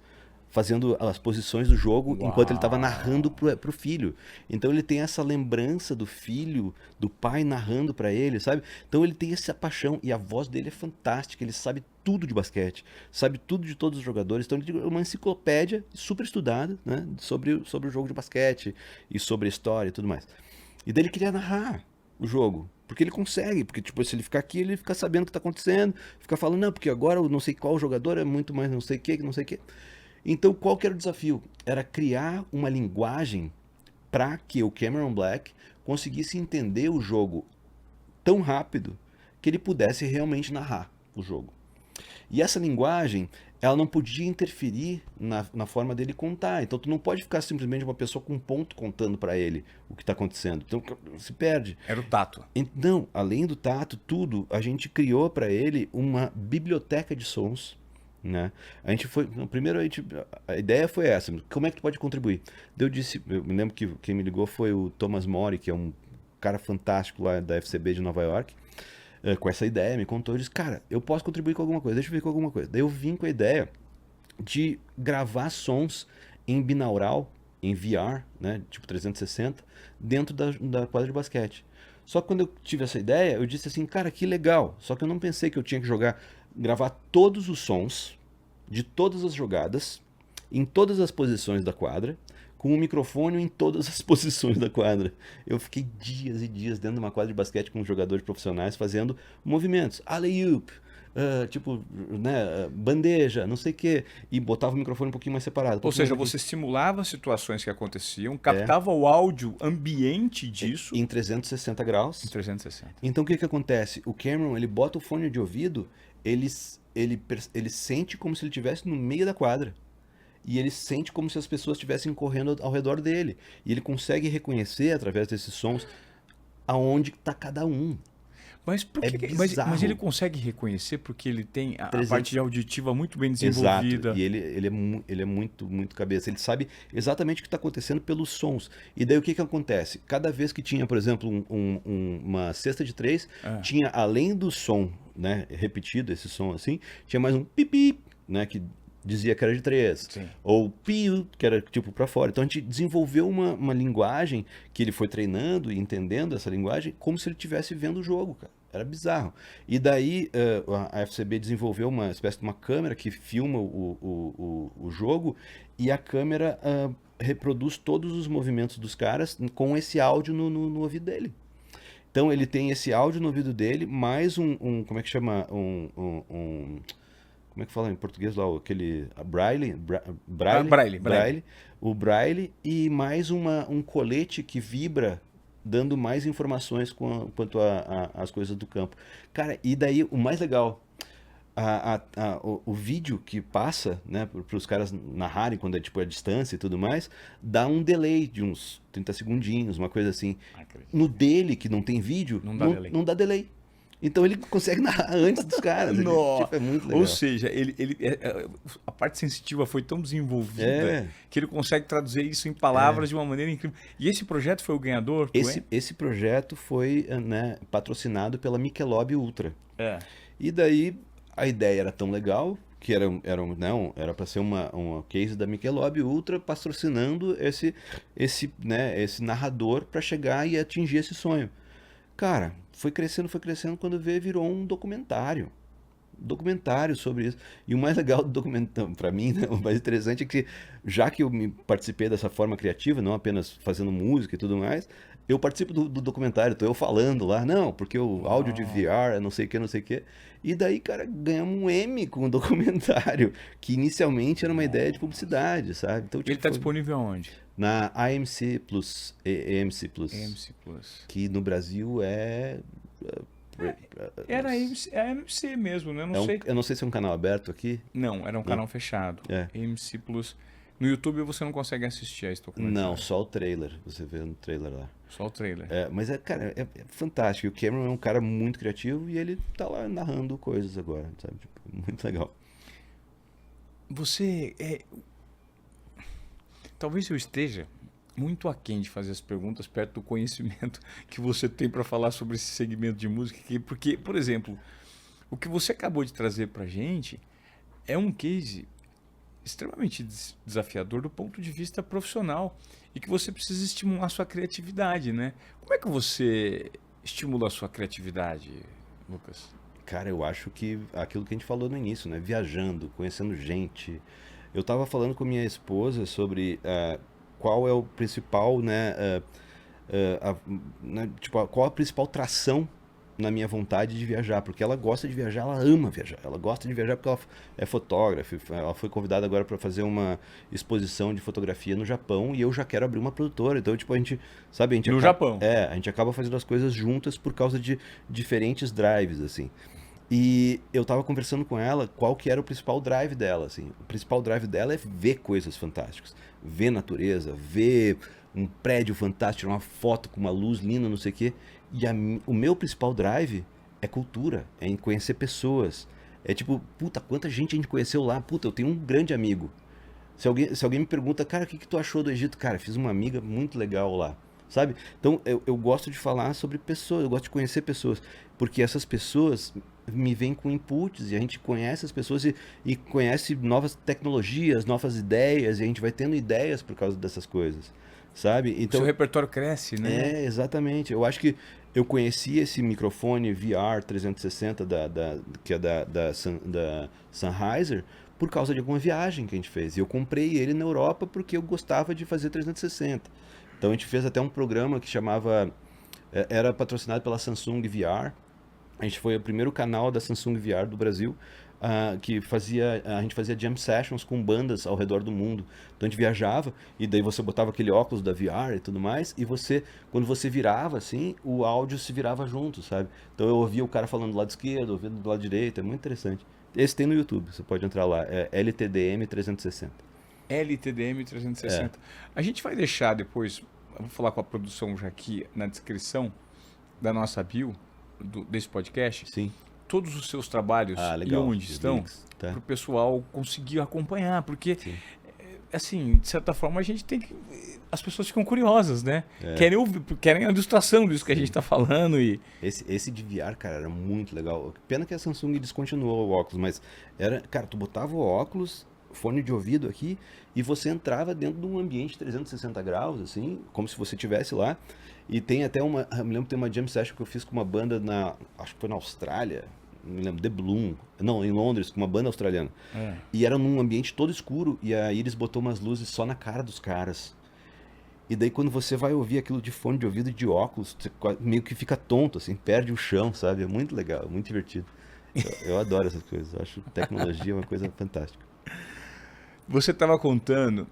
fazendo as posições do jogo enquanto ele estava narrando pro filho. Então ele tem essa lembrança do filho, do pai narrando para ele, sabe? Então ele tem essa paixão e a voz dele é fantástica, ele sabe tudo de basquete, sabe tudo de todos os jogadores. Então ele tem uma enciclopédia super estudada, né, sobre o jogo de basquete e sobre a história e tudo mais. E daí ele queria narrar o jogo. Porque ele consegue, porque tipo, se ele ficar aqui, ele fica sabendo o que está acontecendo, fica falando, não, porque agora eu não sei qual jogador é muito mais não sei o que, não sei o que. Então, qual que era o desafio? Era criar uma linguagem para que o Cameron Black conseguisse entender o jogo tão rápido que ele pudesse realmente narrar o jogo. E essa linguagem, ela não podia interferir na forma dele contar. Então, tu não pode ficar simplesmente uma pessoa com um ponto contando para ele o que está acontecendo. Então, se perde. Era o tato. Então, além do tato, tudo, a gente criou para ele uma biblioteca de sons. Né? Primeiro a ideia foi essa, como é que tu pode contribuir? Eu me lembro que quem me ligou foi o Thomas Mori, que é um cara fantástico lá da FCB de Nova York, com essa ideia, me contou, eu disse, cara, eu posso contribuir com alguma coisa, deixa eu ver com alguma coisa. Daí eu vim com a ideia de gravar sons em binaural, em VR, né, tipo 360, dentro da quadra de basquete. Só que quando eu tive essa ideia, eu disse assim, cara, que legal. Só que eu não pensei que eu tinha que gravar todos os sons de todas as jogadas, em todas as posições da quadra, com um microfone em todas as posições da quadra. Eu fiquei dias e dias dentro de uma quadra de basquete com jogadores profissionais fazendo movimentos, alley-oop, tipo, né, bandeja, não sei o quê, e botava o microfone um pouquinho mais separado. Ou seja, você simulava situações que aconteciam, captava o áudio ambiente disso. Em 360 graus. Em 360. Então o que acontece? O Cameron, ele bota o fone de ouvido, ele sente como se ele estivesse no meio da quadra. E ele sente como se as pessoas estivessem correndo ao redor dele. E ele consegue reconhecer, através desses sons, aonde está cada um. Mas por É que, bizarro. mas ele consegue reconhecer porque ele tem a 300. parte auditiva muito bem Exato. desenvolvida. E ele é muito cabeça. Ele sabe exatamente o que está acontecendo pelos sons. E daí o que acontece? Cada vez que tinha, por exemplo, uma cesta de 3, tinha, além do som, né, repetido, esse som assim, tinha mais um pipi, né, que dizia que era de 3. Sim. Ou piu, que era tipo para fora. Então a gente desenvolveu uma linguagem que ele foi treinando e entendendo essa linguagem como se ele estivesse vendo o jogo, cara. Era bizarro. E daí a FCB desenvolveu uma espécie de uma câmera que filma o jogo, e a câmera reproduz todos os movimentos dos caras com esse áudio no ouvido dele. Então ele tem esse áudio no ouvido dele, mais como é que chama? Como é que fala em português lá? Aquele Braille? Braille. O Braille, e mais um colete que vibra, dando mais informações quanto às coisas do campo. Cara, e daí o mais legal, o vídeo que passa, né, para os caras narrarem quando é tipo a distância e tudo mais, dá um delay de uns 30 segundinhos, uma coisa assim. No dele, que não tem vídeo, não dá delay. Então ele consegue narrar antes dos caras. Tipo, é muito legal. Ou seja, a parte sensitiva foi tão desenvolvida que ele consegue traduzir isso em palavras de uma maneira incrível. E esse projeto foi o ganhador? Esse projeto foi, né, patrocinado pela Michelob Ultra. E daí a ideia era tão legal que era para ser uma case da Michelob Ultra patrocinando esse narrador para chegar e atingir esse sonho. Cara, foi crescendo, quando virou um documentário. Documentário sobre isso. E o mais legal do documentário, para mim, né, o mais interessante é que, já que eu participei dessa forma criativa, não apenas fazendo música e tudo mais, eu participo do documentário, tô eu falando lá, não, porque o áudio de VR é não sei o que. E daí, cara, ganhamos um M com o documentário, que inicialmente era uma ideia de publicidade, sabe? Então, tipo, ele tá disponível aonde? Na AMC Plus, EMC Plus. EMC Plus. Que no Brasil era a AMC mesmo, né? Eu não sei se é um canal aberto aqui. Não, era um canal fechado. AMC Plus. No YouTube você não consegue assistir a esse documentário. Não, só o trailer. Você vê no trailer lá. Só o trailer. Mas cara, é fantástico. O Cameron é um cara muito criativo e ele tá lá narrando coisas agora, sabe? Tipo, muito legal. Você Talvez eu esteja muito aquém de fazer as perguntas perto do conhecimento que você tem para falar sobre esse segmento de música. Porque, por exemplo, o que você acabou de trazer para a gente é um case extremamente desafiador do ponto de vista profissional e que você precisa estimular a sua criatividade, né? Como é que você estimula a sua criatividade, Lucas? Cara, eu acho que aquilo que a gente falou no início, né? Viajando, conhecendo gente. Eu estava falando com minha esposa sobre qual é o principal, né, tipo, qual a principal tração na minha vontade de viajar, porque ela gosta de viajar, ela ama viajar, ela gosta de viajar porque ela é fotógrafa, ela foi convidada agora para fazer uma exposição de fotografia no Japão e eu já quero abrir uma produtora, então tipo, a gente Japão. A gente acaba fazendo as coisas juntas por causa de diferentes drives, assim. E eu tava conversando com ela qual que era o principal drive dela, assim. O principal drive dela é ver coisas fantásticas, ver natureza, ver um prédio fantástico, tirar uma foto com uma luz linda, não sei o quê. E o meu principal drive é cultura, é em conhecer pessoas. É tipo, puta, quanta gente a gente conheceu lá. Puta, eu tenho um grande amigo. Se alguém me pergunta, cara, o que tu achou do Egito? Cara, fiz uma amiga muito legal lá, sabe? Então, eu gosto de falar sobre pessoas, eu gosto de conhecer pessoas, porque essas pessoas me vêm com inputs e a gente conhece as pessoas e conhece novas tecnologias, novas ideias, e a gente vai tendo ideias por causa dessas coisas, sabe? Então, o seu repertório cresce, né? Exatamente. Eu acho que eu conheci esse microfone VR 360 que é da Sennheiser por causa de alguma viagem que a gente fez. E eu comprei ele na Europa porque eu gostava de fazer 360. Então a gente fez até um programa que chamava... Era patrocinado pela Samsung VR. A gente foi o primeiro canal da Samsung VR do Brasil que a gente fazia jam sessions com bandas ao redor do mundo. Então a gente viajava e daí você botava aquele óculos da VR e tudo mais, e quando você virava assim, o áudio se virava junto, sabe? Então eu ouvia o cara falando do lado esquerdo, ouvia do lado direito, é muito interessante. Esse tem no YouTube, você pode entrar lá, é LTDM 360. LTDM 360. A gente vai deixar depois, eu vou falar com a produção já aqui na descrição da nossa bio, desse podcast, Sim. todos os seus trabalhos e Legal. onde Os estão, links, tá. para o pessoal conseguir acompanhar, porque, Sim. assim, de certa forma a gente tem que... As pessoas ficam curiosas, né? Querem ouvir, querem a ilustração disso que a gente está falando e... Esse de VR, cara, era muito legal. Pena que a Samsung descontinuou o óculos, mas era, cara, tu botava o óculos, fone de ouvido aqui, e você entrava dentro de um ambiente 360 graus, assim, como se você estivesse lá. E tem até eu me lembro que tem uma jam session que eu fiz com uma banda acho que foi na Austrália, não me lembro, The Bloom, não, em Londres, com uma banda australiana. E era num ambiente todo escuro, e a Iris botou umas luzes só na cara dos caras. E daí quando você vai ouvir aquilo de fone de ouvido e de óculos, você meio que fica tonto, assim, perde o chão, sabe? É muito legal, é muito divertido. Eu adoro essas coisas, eu acho tecnologia uma coisa fantástica. Você estava contando,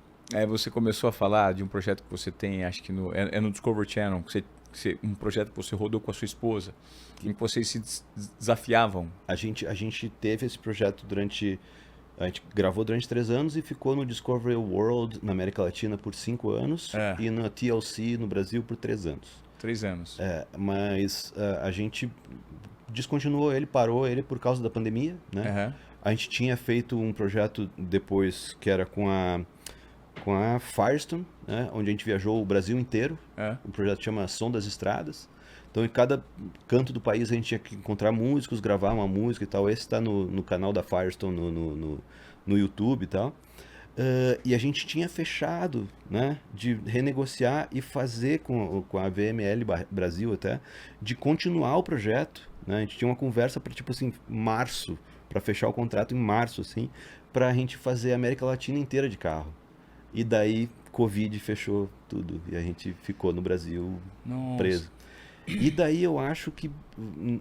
você começou a falar de um projeto que você tem, acho que no Discovery Channel, um projeto que você rodou com a sua esposa, em que vocês se desafiavam. A gente teve esse projeto a gente gravou durante 3 anos e ficou no Discovery World na América Latina por 5 anos e na TLC no Brasil por 3 anos. 3 anos. Mas a gente descontinuou ele, parou ele por causa da pandemia, né? A gente tinha feito um projeto depois que era com a Firestone, né? Onde a gente viajou o Brasil inteiro. O projeto chama Som das Estradas. Então, em cada canto do país a gente tinha que encontrar músicos, gravar uma música e tal. Esse está no canal da Firestone no YouTube e tal. E a gente tinha fechado, né, de renegociar e fazer com a VML Brasil até, de continuar o projeto. Né? A gente tinha uma conversa para, tipo assim, março, para fechar o contrato em março, assim, para a gente fazer a América Latina inteira de carro. E daí, Covid fechou tudo e a gente ficou no Brasil preso. E daí eu acho que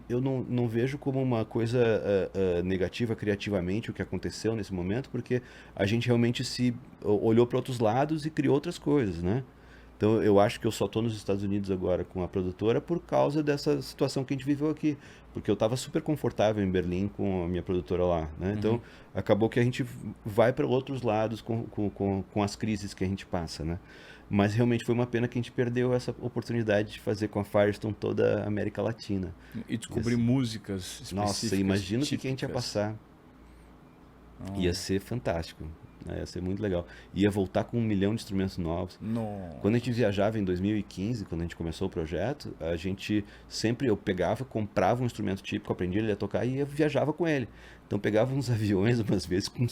eu não vejo como uma coisa negativa criativamente o que aconteceu nesse momento, porque a gente realmente se olhou para outros lados e criou outras coisas, né? Então eu acho que eu só estou nos Estados Unidos agora com a produtora por causa dessa situação que a gente viveu aqui, porque eu estava super confortável em Berlim com a minha produtora lá, né? Então acabou que a gente vai para outros lados com as crises que a gente passa, né? Mas realmente foi uma pena que a gente perdeu essa oportunidade de fazer com a Firestone toda a América Latina. E descobrir músicas específicas. Nossa, imagina o que a gente ia passar. Ia ser fantástico. Né? Ia ser muito legal. Ia voltar com 1 milhão de instrumentos novos. Quando a gente viajava em 2015, quando a gente começou o projeto, a gente sempre, eu pegava, comprava um instrumento típico, aprendia ele a tocar e viajava com ele. Então pegava uns aviões, umas vezes, com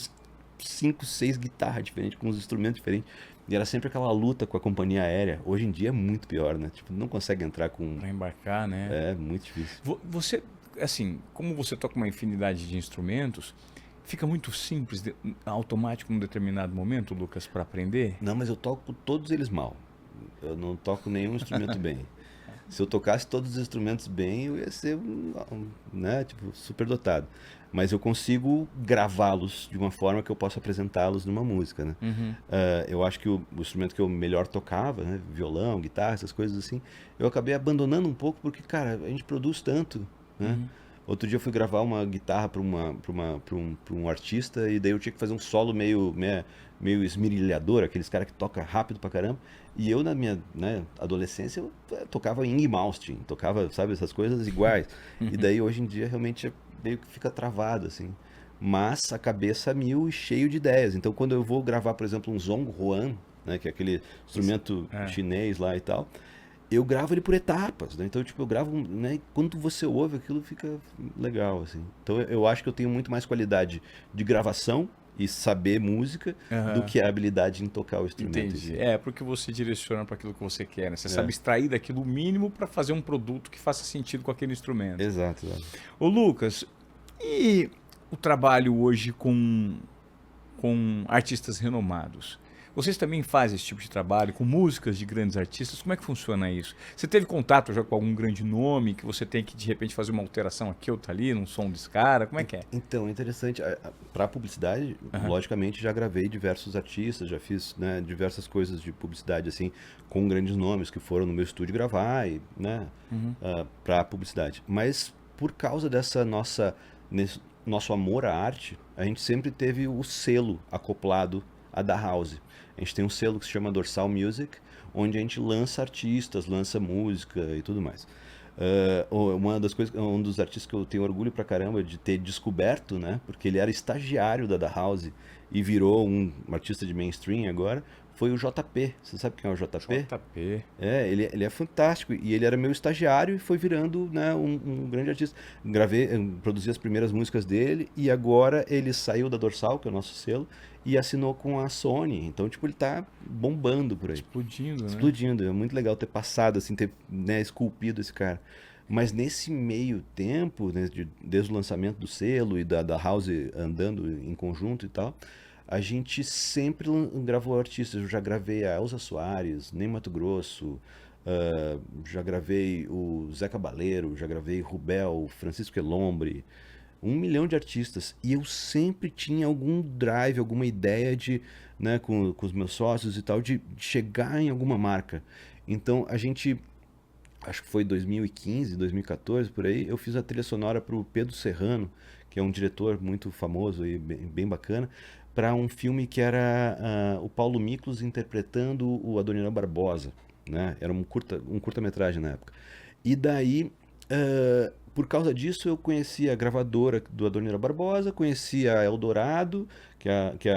5, 6 guitarras diferentes, com uns instrumentos diferentes. E era sempre aquela luta com a companhia aérea. Hoje em dia é muito pior, né? Tipo, não consegue entrar com... Pra embarcar, né? É, muito difícil. Você, assim, como você toca uma infinidade de instrumentos, fica muito simples, automático num determinado momento, Lucas, para aprender? Não, mas eu toco todos eles mal. Eu não toco nenhum instrumento bem. Se eu tocasse todos os instrumentos bem, eu ia ser, né, tipo, super dotado. Mas eu consigo gravá-los de uma forma que eu possa apresentá-los numa música, né? Eu acho que o instrumento que eu melhor tocava, né, violão, guitarra, essas coisas assim, eu acabei abandonando um pouco porque, cara, a gente produz tanto, né? Outro dia eu fui gravar uma guitarra para um artista e daí eu tinha que fazer um solo meio esmirilhador, aqueles caras que tocam rápido pra caramba. E eu, na minha, né, adolescência, eu tocava Yngwie Malmsteen, tocava, sabe, essas coisas iguais. E daí, hoje em dia, realmente meio que fica travado, assim. Mas a cabeça a mil e cheio de ideias. Então, quando eu vou gravar, por exemplo, um zonghuan, né, que é aquele instrumento chinês lá e tal, eu gravo ele por etapas, né? Então, tipo, eu gravo, né, e quando você ouve aquilo, fica legal, assim. Então, eu acho que eu tenho muito mais qualidade de gravação e saber música do que a habilidade em tocar o instrumento. Entendi. Porque você direciona para aquilo que você quer, né? Você sabe extrair daquilo o mínimo para fazer um produto que faça sentido com aquele instrumento. Exato. Ô Lucas, e o trabalho hoje com artistas renomados? Vocês também fazem esse tipo de trabalho com músicas de grandes artistas? Como é que funciona isso? Você teve contato já com algum grande nome que você tem que, de repente, fazer uma alteração aqui ou ali, num som desse cara? Como é que é? Então, interessante. Para publicidade, logicamente, já gravei diversos artistas, já fiz, né, diversas coisas de publicidade, assim, com grandes nomes que foram no meu estúdio gravar, e, né, para publicidade. Mas, por causa dessa nossa nosso amor à arte, a gente sempre teve o selo acoplado à da House. A gente tem um selo que se chama Dorsal Music, onde a gente lança artistas, lança música e tudo mais. Uma das coisas, um dos artistas que eu tenho orgulho pra caramba de ter descoberto, né? Porque ele era estagiário da House e virou um artista de mainstream agora, foi o JP. Você sabe quem é o JP? JP. Ele é fantástico. E ele era meu estagiário e foi virando, né, um grande artista. Produzi as primeiras músicas dele e agora ele saiu da Dorsal, que é o nosso selo, e assinou com a Sony. Então, tipo, ele tá bombando por aí. Explodindo, né? Explodindo. É muito legal ter passado, assim, ter, né, esculpido esse cara. Mas nesse meio tempo, né, desde o lançamento do selo e da House andando em conjunto e tal, a gente sempre gravou artistas. Eu já gravei a Elza Soares, Ney Matogrosso, já gravei o Zé Cabaleiro, já gravei Rubel, Francisco Elombre, 1 milhão de artistas. E eu sempre tinha algum drive, alguma ideia de, né, com os meus sócios e tal, de chegar em alguma marca. Então a gente, acho que foi 2015, 2014, por aí, eu fiz a trilha sonora para o Pedro Serrano, que é um diretor muito famoso e bem bacana, para um filme que era o Paulo Miklos interpretando o Adoniran Barbosa, né? Era um curta-metragem na época. E daí, por causa disso, eu conheci a gravadora do Adoniran Barbosa, conheci a Eldorado, que é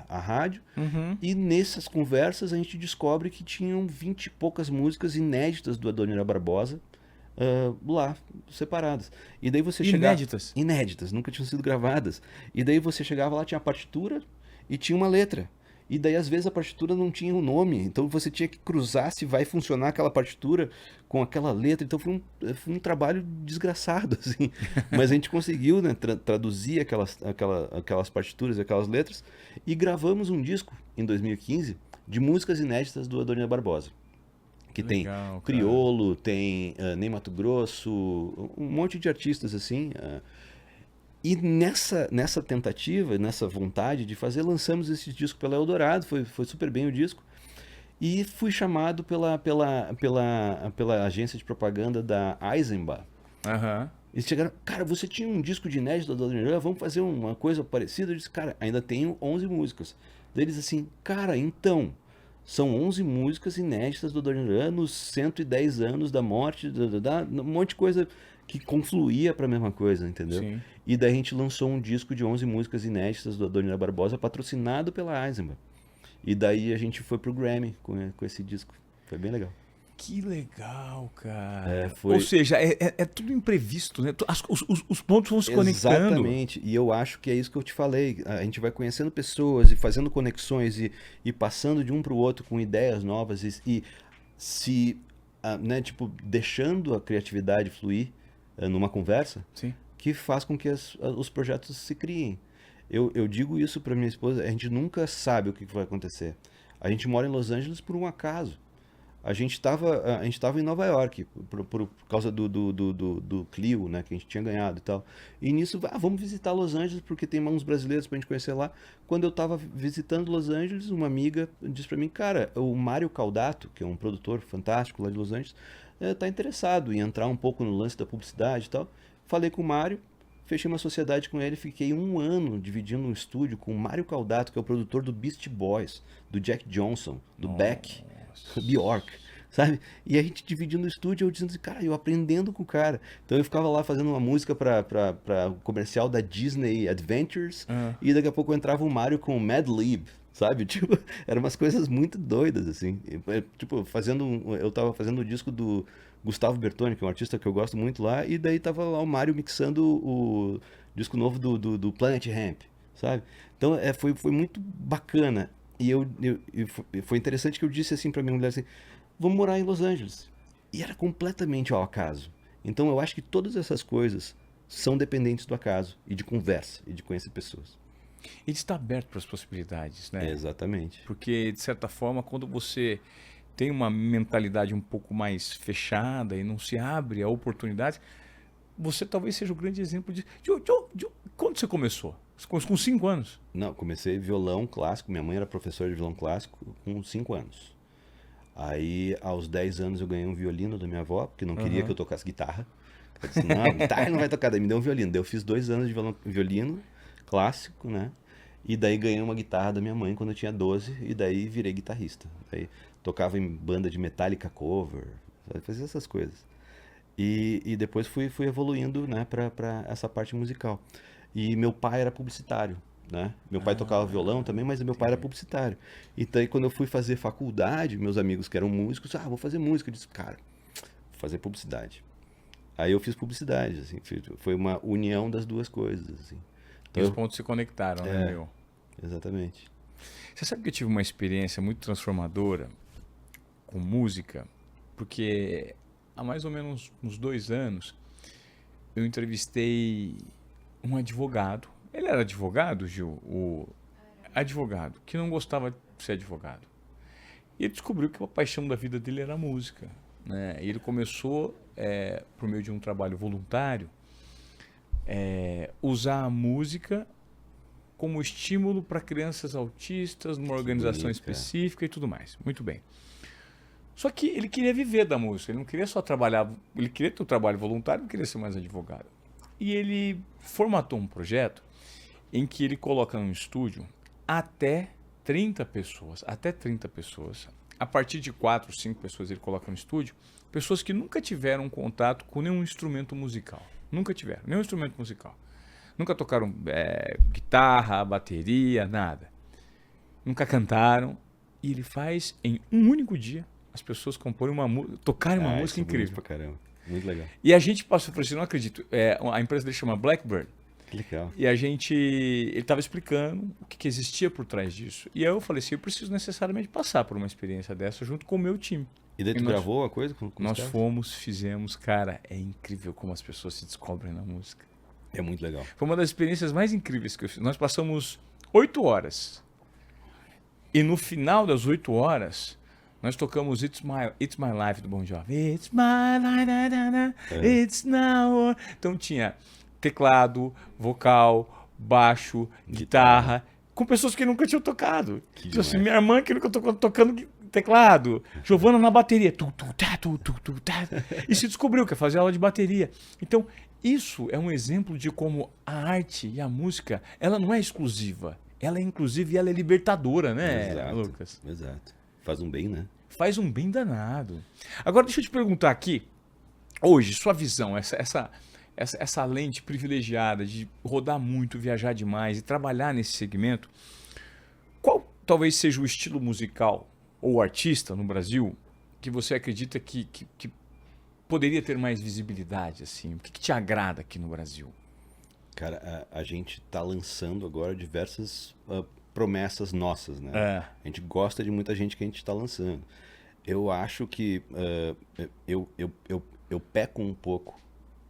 a rádio, Uhum. e nessas conversas a gente descobre que tinham 20 e poucas músicas inéditas do Adoniran Barbosa, lá, separadas. E daí você chegava... Inéditas. Inéditas, nunca tinham sido gravadas. E daí você chegava lá, tinha a partitura e tinha uma letra. E daí, às vezes, a partitura não tinha um nome. Então você tinha que cruzar se vai funcionar aquela partitura com aquela letra. Então foi um trabalho desgraçado, assim. Mas a gente conseguiu, né, traduzir aquelas partituras, aquelas letras. E gravamos um disco, em 2015, de músicas inéditas do Adoniran Barbosa. Que tem Legal, cara. Criolo, tem Ney Matogrosso, um monte de artistas assim. E nessa tentativa, nessa vontade de fazer, lançamos esse disco pela Eldorado, foi super bem o disco. E fui chamado pela agência de propaganda da Eisenbach. Aham. Eles chegaram, cara, você tinha um disco de inédito da Adoniran, vamos fazer uma coisa parecida? Eu disse, cara, ainda tenho 11 músicas. Daí eles assim, cara, então, são 11 músicas inéditas do Adoniran nos 110 anos da morte, um monte de coisa que confluía para a mesma coisa, entendeu? Sim. E daí a gente lançou um disco de 11 músicas inéditas do Adoniran Barbosa, patrocinado pela Eisenbach. E daí a gente foi pro Grammy com esse disco. Foi bem legal. Que legal, cara. Foi... Ou seja, é tudo imprevisto, né? Os pontos vão se conectando. Exatamente. E eu acho que é isso que eu te falei. A gente vai conhecendo pessoas e fazendo conexões e passando de um para o outro com ideias novas e se, né, tipo, deixando a criatividade fluir numa conversa, Sim. que faz com que os projetos se criem. Eu digo isso para minha esposa, a gente nunca sabe o que vai acontecer. A gente mora em Los Angeles por um acaso. A gente estava em Nova York por causa do Clio, né, que a gente tinha ganhado e tal. E nisso, vamos visitar Los Angeles porque tem uns brasileiros pra gente conhecer lá. Quando eu estava visitando Los Angeles, uma amiga disse para mim, cara, o Mário Caldato, que é um produtor fantástico lá de Los Angeles, tá interessado em entrar um pouco no lance da publicidade e tal. Falei com o Mário, fechei uma sociedade com ele, fiquei 1 ano dividindo um estúdio com o Mário Caldato, que é o produtor do Beastie Boys, do Jack Johnson, do Beck, Bjork, sabe? E a gente dividindo o estúdio, eu dizendo assim, cara, eu aprendendo com o cara. Então eu ficava lá fazendo uma música para o comercial da Disney Adventures, e daqui a pouco entrava o Mário com Mad Lib, sabe? Tipo, eram umas coisas muito doidas, assim. Tipo, eu tava fazendo o disco do Gustavo Bertoni, que é um artista que eu gosto muito lá, e daí tava lá o Mário mixando o disco novo do Planet Hemp, sabe? Então foi muito bacana. E foi interessante que eu disse assim pra minha mulher assim, vamos morar em Los Angeles. E era completamente ao acaso. Então eu acho que todas essas coisas são dependentes do acaso e de conversa e de conhecer pessoas. E de estar aberto para as possibilidades, né? Exatamente. Porque, de certa forma, quando você tem uma mentalidade um pouco mais fechada e não se abre a oportunidades, você talvez seja o grande exemplo de... Quando você começou? Você começou com 5 anos? Não, comecei violão clássico. Minha mãe era professora de violão clássico com 5 anos. Aí, aos 10 anos, eu ganhei um violino da minha avó, porque não queria que eu tocasse guitarra. Eu disse, não, guitarra não vai tocar. Daí me deu um violino. Daí eu fiz 2 anos de violino clássico, né? E daí ganhei uma guitarra da minha mãe quando eu tinha 12 e daí virei guitarrista. Daí tocava em banda de Metallica cover, sabe? Fazia essas coisas. E depois fui evoluindo, né, pra essa parte musical. E meu pai era publicitário, né? Meu pai tocava violão também, mas meu pai era publicitário. Então aí quando eu fui fazer faculdade, meus amigos que eram músicos, vou fazer música. Eu disse, cara, vou fazer publicidade. Aí eu fiz publicidade, assim, foi uma união das duas coisas, assim. E os pontos se conectaram, né, meu? Exatamente. Você sabe que eu tive uma experiência muito transformadora com música, porque há mais ou menos uns 2 anos eu entrevistei um advogado. Ele era advogado, Gil, o advogado, que não gostava de ser advogado. E ele descobriu que a paixão da vida dele era a música, né? E ele começou, por meio de um trabalho voluntário, usar a música como estímulo para crianças autistas, numa organização bonito, específica e tudo mais. Muito bem. Só que ele queria viver da música, ele não queria só trabalhar, ele queria ter um trabalho voluntário, não queria ser mais advogado. E ele formatou um projeto em que ele coloca num estúdio até 30 pessoas, a partir de 4, 5 pessoas ele coloca no estúdio, pessoas que nunca tiveram contato com nenhum instrumento musical, nunca tiveram nenhum instrumento musical. Nunca tocaram guitarra, bateria, nada. Nunca cantaram. E ele faz em um único dia as pessoas comporem tocarem uma música incrível. Pra caramba. Muito legal. E a gente passou por isso, não acredito. A empresa dele chama Blackbird. Que legal. E ele estava explicando o que existia por trás disso. E aí eu falei assim, eu preciso necessariamente passar por uma experiência dessa junto com o meu time. E daí tu gravou a coisa com nós fomos, fizemos. Cara, é incrível como as pessoas se descobrem na música. É muito legal. Foi uma das experiências mais incríveis que eu fiz. Nós passamos 8 horas. E no final das 8 horas, nós tocamos It's My Life do Bon Jovi. It's my life, it's now. Então tinha teclado, vocal, baixo, guitarra, com pessoas que nunca tinham tocado. Então, assim, minha irmã que nunca tocando teclado, Giovana na bateria. E se descobriu que ia fazer aula de bateria. Então, isso é um exemplo de como a arte e a música, ela não é exclusiva. Ela é inclusiva e ela é libertadora, né, Exato, Lucas? Exato. Faz um bem, né? Faz um bem danado. Agora, deixa eu te perguntar aqui, hoje, sua visão, essa lente privilegiada de rodar muito, viajar demais e trabalhar nesse segmento, qual talvez seja o estilo musical ou artista no Brasil que você acredita que poderia ter mais visibilidade, assim? O que te agrada aqui no Brasil? Cara, a gente tá lançando agora diversas promessas nossas, né? A gente gosta de muita gente que a gente tá lançando. Eu acho que eu peco um pouco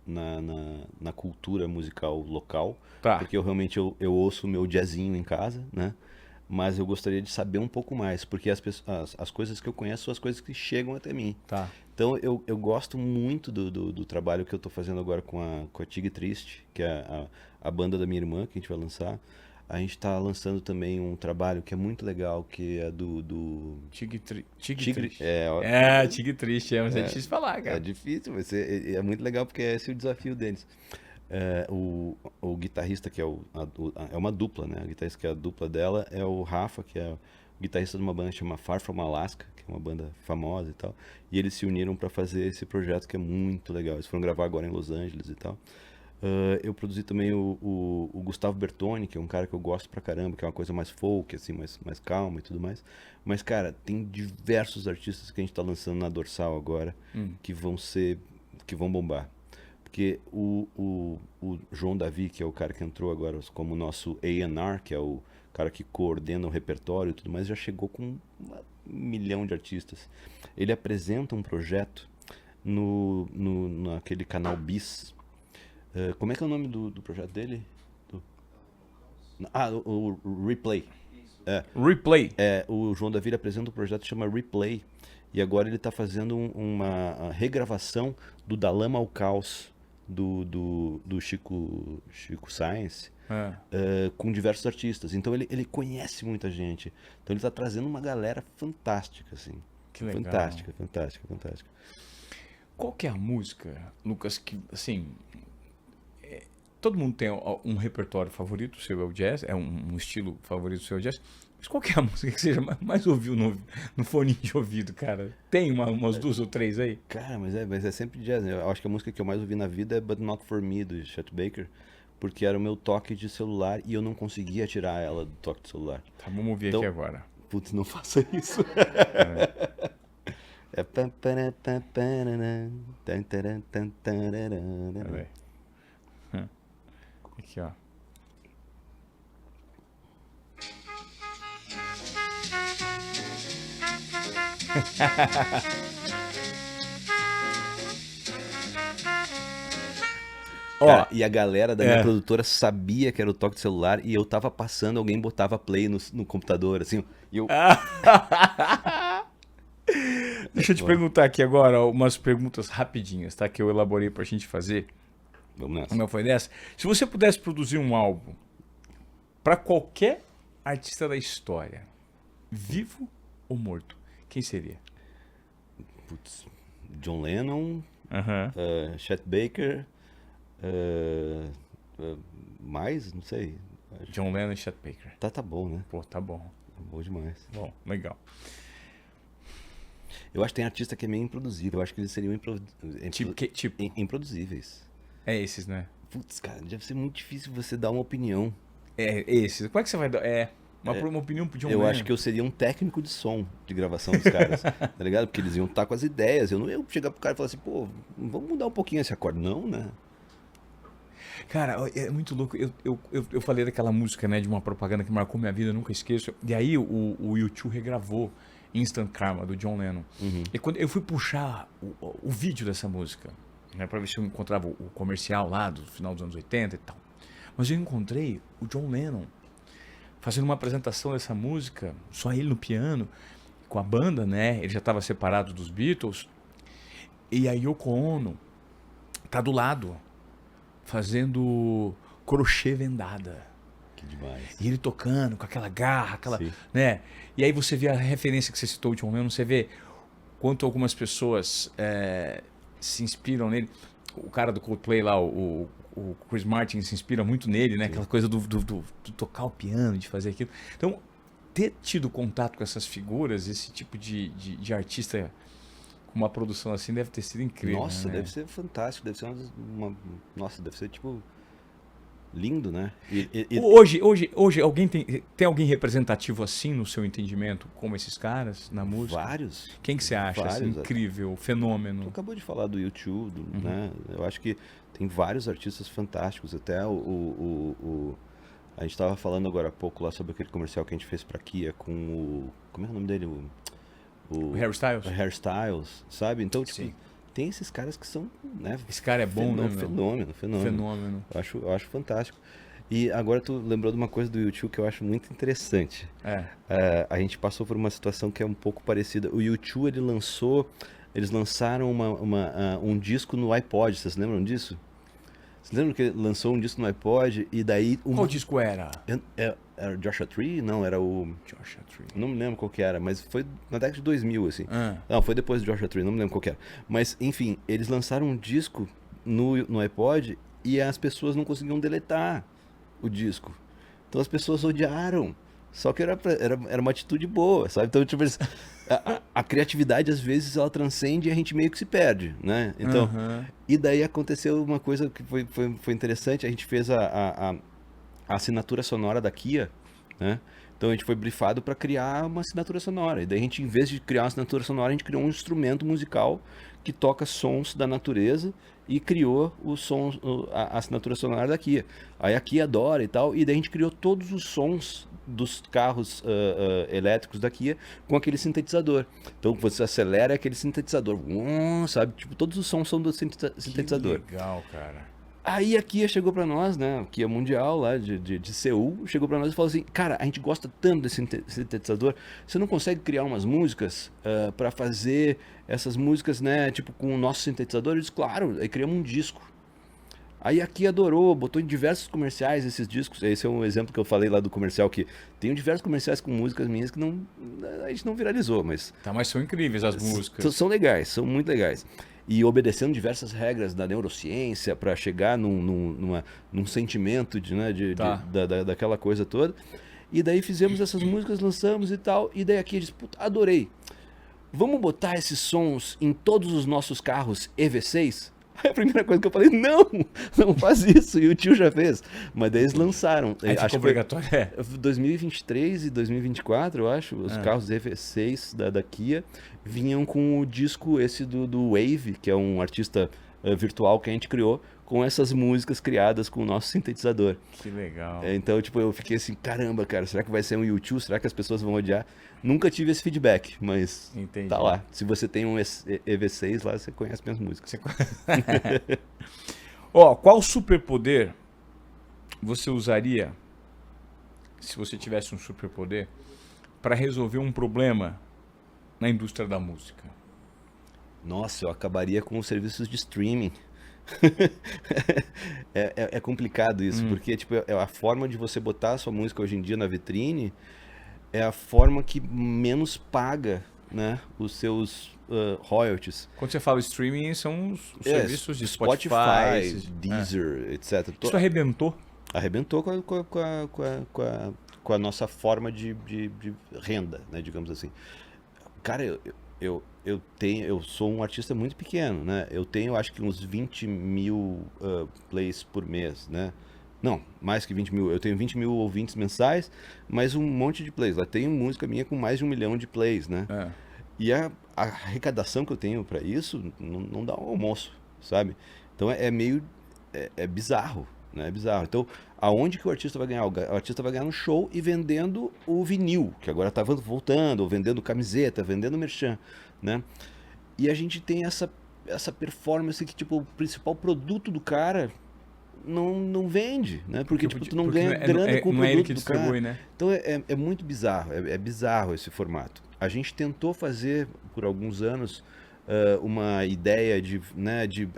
na cultura musical local, porque eu realmente eu ouço o meu jazzinho em casa, né? Mas eu gostaria de saber um pouco mais, porque as coisas que eu conheço são as coisas que chegam até mim. Então eu gosto muito do trabalho que eu estou fazendo agora com a Tig Triste, que é a banda da minha irmã, que a gente vai lançar. A gente está lançando também um trabalho que é muito legal, que é do... Tig Triste. Tig Triste, mas é difícil falar, cara. É difícil, mas é muito legal porque esse é o desafio deles. O guitarrista que é uma dupla, né? A guitarrista que é a dupla dela é o Rafa, que é o guitarrista de uma banda que chama Far From Alaska, que é uma banda famosa e tal. E eles se uniram para fazer esse projeto que é muito legal. Eles foram gravar agora em Los Angeles e tal. Eu produzi também o Gustavo Bertoni, que é um cara que eu gosto pra caramba, que é uma coisa mais folk, assim, mais calma e tudo mais. Mas, cara, tem diversos artistas que a gente tá lançando na Dorsal agora que vão bombar. Porque o João Davi, que é o cara que entrou agora como nosso A&R, que é o cara que coordena o repertório e tudo mais, já chegou com 1 milhão de artistas. Ele apresenta um projeto naquele canal Bis. Como é que é o nome do projeto dele? O Replay. Replay. O João Davi apresenta um projeto que chama Replay. E agora ele está fazendo uma regravação do Da Lama ao Caos, do Chico Science, com diversos artistas. Então ele conhece muita gente. Então ele está trazendo uma galera fantástica, assim. Que legal. Fantástica. Qual que é a música, Lucas, que, assim, todo mundo tem um repertório favorito, o seu é o jazz, é um estilo favorito do seu jazz, mas qual que é a música que você mais ouviu no fone de ouvido, cara? Tem umas duas ou três aí? Cara, mas é sempre jazz, né? Eu acho que a música que eu mais ouvi na vida é But Not For Me, do Chet Baker, porque era o meu toque de celular e eu não conseguia tirar ela do toque de celular. Tá, vamos ouvir Então, aqui agora. Putz, não faça isso. É pam, para, pam, parará, tan, taran, tan, tararara. Peraí. Aqui, ó. Cara, e a galera da minha É. produtora sabia que era o toque de celular e eu tava passando, alguém botava play no computador, assim, e eu... Deixa eu te perguntar aqui agora umas perguntas rapidinhas, tá? Que eu elaborei pra gente fazer. Vamos nessa. Como foi dessa? Se você pudesse produzir um álbum pra qualquer artista da história, vivo ou morto, quem seria? Putz, John Lennon, Aham. Chet Baker, mais? Não sei. John Lennon e Chet Baker. Tá bom, né? Pô, tá bom. Bom demais. Bom, legal. Eu acho que tem artista que é meio improduzível. Eu acho que eles seriam Tipo, improduzíveis. é esses, né? Putz, cara, deve ser muito difícil você dar uma opinião. É esses. Como é que você vai dar? Uma opinião pro John Eu Lennon. acho que eu seria um técnico de som de gravação dos caras, tá ligado? Porque eles iam estar com as ideias. Eu não ia chegar pro cara e falar assim, pô, vamos mudar um pouquinho esse acorde. Não, né? Cara, é muito louco. Eu falei daquela música, né, de uma propaganda que marcou minha vida, eu nunca esqueço. E aí o U2 regravou Instant Karma, do John Lennon. E quando eu fui puxar o vídeo dessa música, né, pra ver se eu encontrava o comercial lá do final dos anos 80 e tal. Mas eu encontrei o John Lennon fazendo uma apresentação dessa música, só ele no piano, com a banda, né? Ele já estava separado dos Beatles. E a Yoko Ono tá do lado, fazendo crochê vendada. Que demais. E ele tocando com aquela garra, aquela, Sim. né? E aí você vê a referência que você citou, o John Lennon, você vê quanto algumas pessoas se inspiram nele. O cara do Coldplay lá, o Chris Martin, se inspira muito nele, né? Aquela coisa do tocar o piano, de fazer aquilo. Então, ter tido contato com essas figuras, esse tipo de artista com uma produção assim, deve ter sido incrível. Nossa, né? deve ser fantástico. Deve ser Nossa, deve ser tipo... lindo, né? Hoje alguém tem alguém representativo assim no seu entendimento, como esses caras na música? Vários. Quem que você acha assim, Vários. incrível, Tu fenômeno? acabou de falar do YouTube, né? Eu acho que tem vários artistas fantásticos. Até a gente estava falando agora há pouco lá sobre aquele comercial que a gente fez pra Kia com o... Como é o nome dele? O Harry Styles? O Hairstyles, sabe? Então, tipo, Sim. tem esses caras que são, né? Esse cara é bom, né? meu? Fenômeno. Fenômeno. Eu acho fantástico. E agora tu lembrou de uma coisa do YouTube que eu acho muito interessante. A gente passou por uma situação que é um pouco parecida. O YouTube, eles lançaram um disco no iPod, vocês lembram disso? Vocês lembram que ele lançou um disco no iPod e daí... Qual disco era? Era Joshua Tree? Não, era o... Joshua Tree. Não me lembro qual que era, mas foi na década de 2000, assim. Ah. Não, foi depois do Joshua Tree, não me lembro qual que era. Mas, enfim, eles lançaram um disco no iPod e as pessoas não conseguiam deletar o disco. Então as pessoas odiaram. Só que era uma atitude boa, sabe? Então, tipo, a criatividade, às vezes, ela transcende e a gente meio que se perde, né? Então, Aham. e daí aconteceu uma coisa que foi interessante. A gente fez a assinatura sonora da Kia, né? Então a gente foi brifado para criar uma assinatura sonora. E daí a gente, em vez de criar uma assinatura sonora, a gente criou um instrumento musical que toca sons da natureza e criou os sons, a assinatura sonora da Kia. Aí a Kia adora e tal, e daí a gente criou todos os sons dos carros elétricos da Kia com aquele sintetizador. Então você acelera aquele sintetizador, sabe? Tipo, todos os sons são do sintetizador. Que legal, cara. Aí a Kia chegou pra nós, né? A Kia Mundial lá de Seul, chegou pra nós e falou assim: cara, a gente gosta tanto desse sintetizador, você não consegue criar umas músicas pra fazer essas músicas, né? Tipo, com o nosso sintetizador? Eu disse, claro, aí criamos um disco. Aí a Kia adorou, botou em diversos comerciais esses discos. Esse é um exemplo que eu falei lá do comercial, que tem diversos comerciais com músicas minhas que a gente não viralizou, mas Tá, mas são incríveis as músicas. são legais, são muito legais. e obedecendo diversas regras da neurociência para chegar num sentimento Tá. daquela coisa toda. E daí fizemos essas músicas, lançamos e tal, e daí aqui eles, puta, adorei. Vamos botar esses sons em todos os nossos carros EV6? Aí a primeira coisa que eu falei, não faz isso, e o tio já fez. Mas daí eles lançaram. Aí ficou Acho que obrigatório. É. 2023 e 2024, eu acho, os carros EV6 da Kia vinham com o disco esse do Wave, que é um artista virtual que a gente criou, com essas músicas criadas com o nosso sintetizador. Que legal. Então, tipo, eu fiquei assim, caramba, cara, será que vai ser um YouTube? Será que as pessoas vão odiar? Nunca tive esse feedback, mas Entendi. tá lá. Se você tem um EV6 lá, você conhece minhas músicas. Ó, qual superpoder você usaria, se você tivesse um superpoder, para resolver um problema na indústria da música? Nossa, eu acabaria com os serviços de streaming. É complicado isso, porque tipo, é a forma de você botar a sua música hoje em dia na vitrine é a forma que menos paga, né, os seus royalties. Quando você fala streaming, são os serviços de Spotify, Deezer, etc. Isso arrebentou? Arrebentou com a nossa forma de renda, né, digamos assim. Cara, eu sou um artista muito pequeno, né? Eu tenho, acho que uns 20 mil plays por mês, né? Não, mais que 20 mil. Eu tenho 20 mil ouvintes mensais, mais um monte de plays. Lá tem música minha com mais de 1 milhão de plays, né? É. E a arrecadação que eu tenho para isso não dá um almoço, sabe? Então é meio... É bizarro, né? É bizarro. Então, aonde que o artista vai ganhar? O artista vai ganhar no show e vendendo o vinil, que agora tá voltando, ou vendendo camiseta, vendendo merchan, né? E a gente tem essa performance que, tipo, o principal produto do cara não vende, né? Porque tipo, tu não ganha grana com o não é ele produto que do cara. distribui, né? Então é muito bizarro, é bizarro esse formato. A gente tentou fazer por alguns anos uma ideia de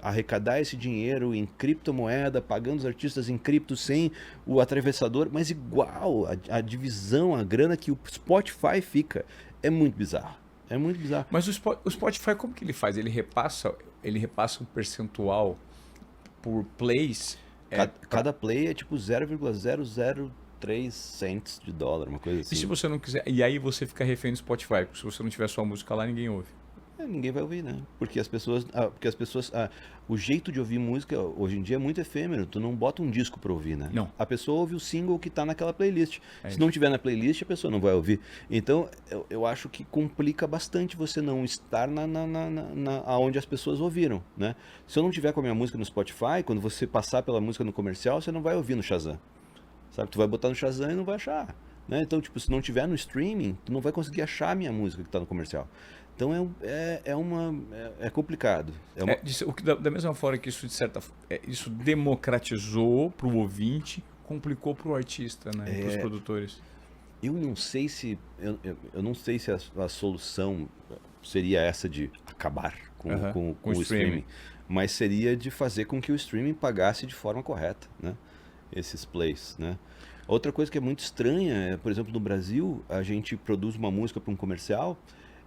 arrecadar esse dinheiro em criptomoeda, pagando os artistas em cripto sem o atravessador, mas igual, a divisão, a grana que o Spotify fica, é muito bizarro. É muito bizarro. Mas o Spotify, como que ele faz? Ele repassa um percentual por plays? Cada play é tipo 0,003 cents de dólar, uma coisa assim. E se você não quiser? E aí você fica refém do Spotify, porque se você não tiver sua música lá, ninguém ouve. Ninguém vai ouvir, né? Porque as pessoas, o jeito de ouvir música hoje em dia é muito efêmero. Tu não bota um disco pra ouvir, né? Não. A pessoa ouve o single que tá naquela playlist. É Se isso. não tiver na playlist, a pessoa não vai ouvir. Então, eu acho que complica bastante você não estar aonde as pessoas ouviram, né? Se eu não tiver com a minha música no Spotify, quando você passar pela música no comercial, você não vai ouvir no Shazam. Sabe? Tu vai botar no Shazam e não vai achar, né? Então, tipo, se não tiver no streaming, tu não vai conseguir achar a minha música que tá no comercial. Então é complicado. Da mesma forma que isso, de certa isso democratizou para o ouvinte, complicou para o artista, né? Para os produtores. Eu não sei se a solução seria essa de acabar com o streaming, mas seria de fazer com que o streaming pagasse de forma correta, né? Esses plays, né? Outra coisa que é muito estranha é, por exemplo, no Brasil, a gente produz uma música para um comercial.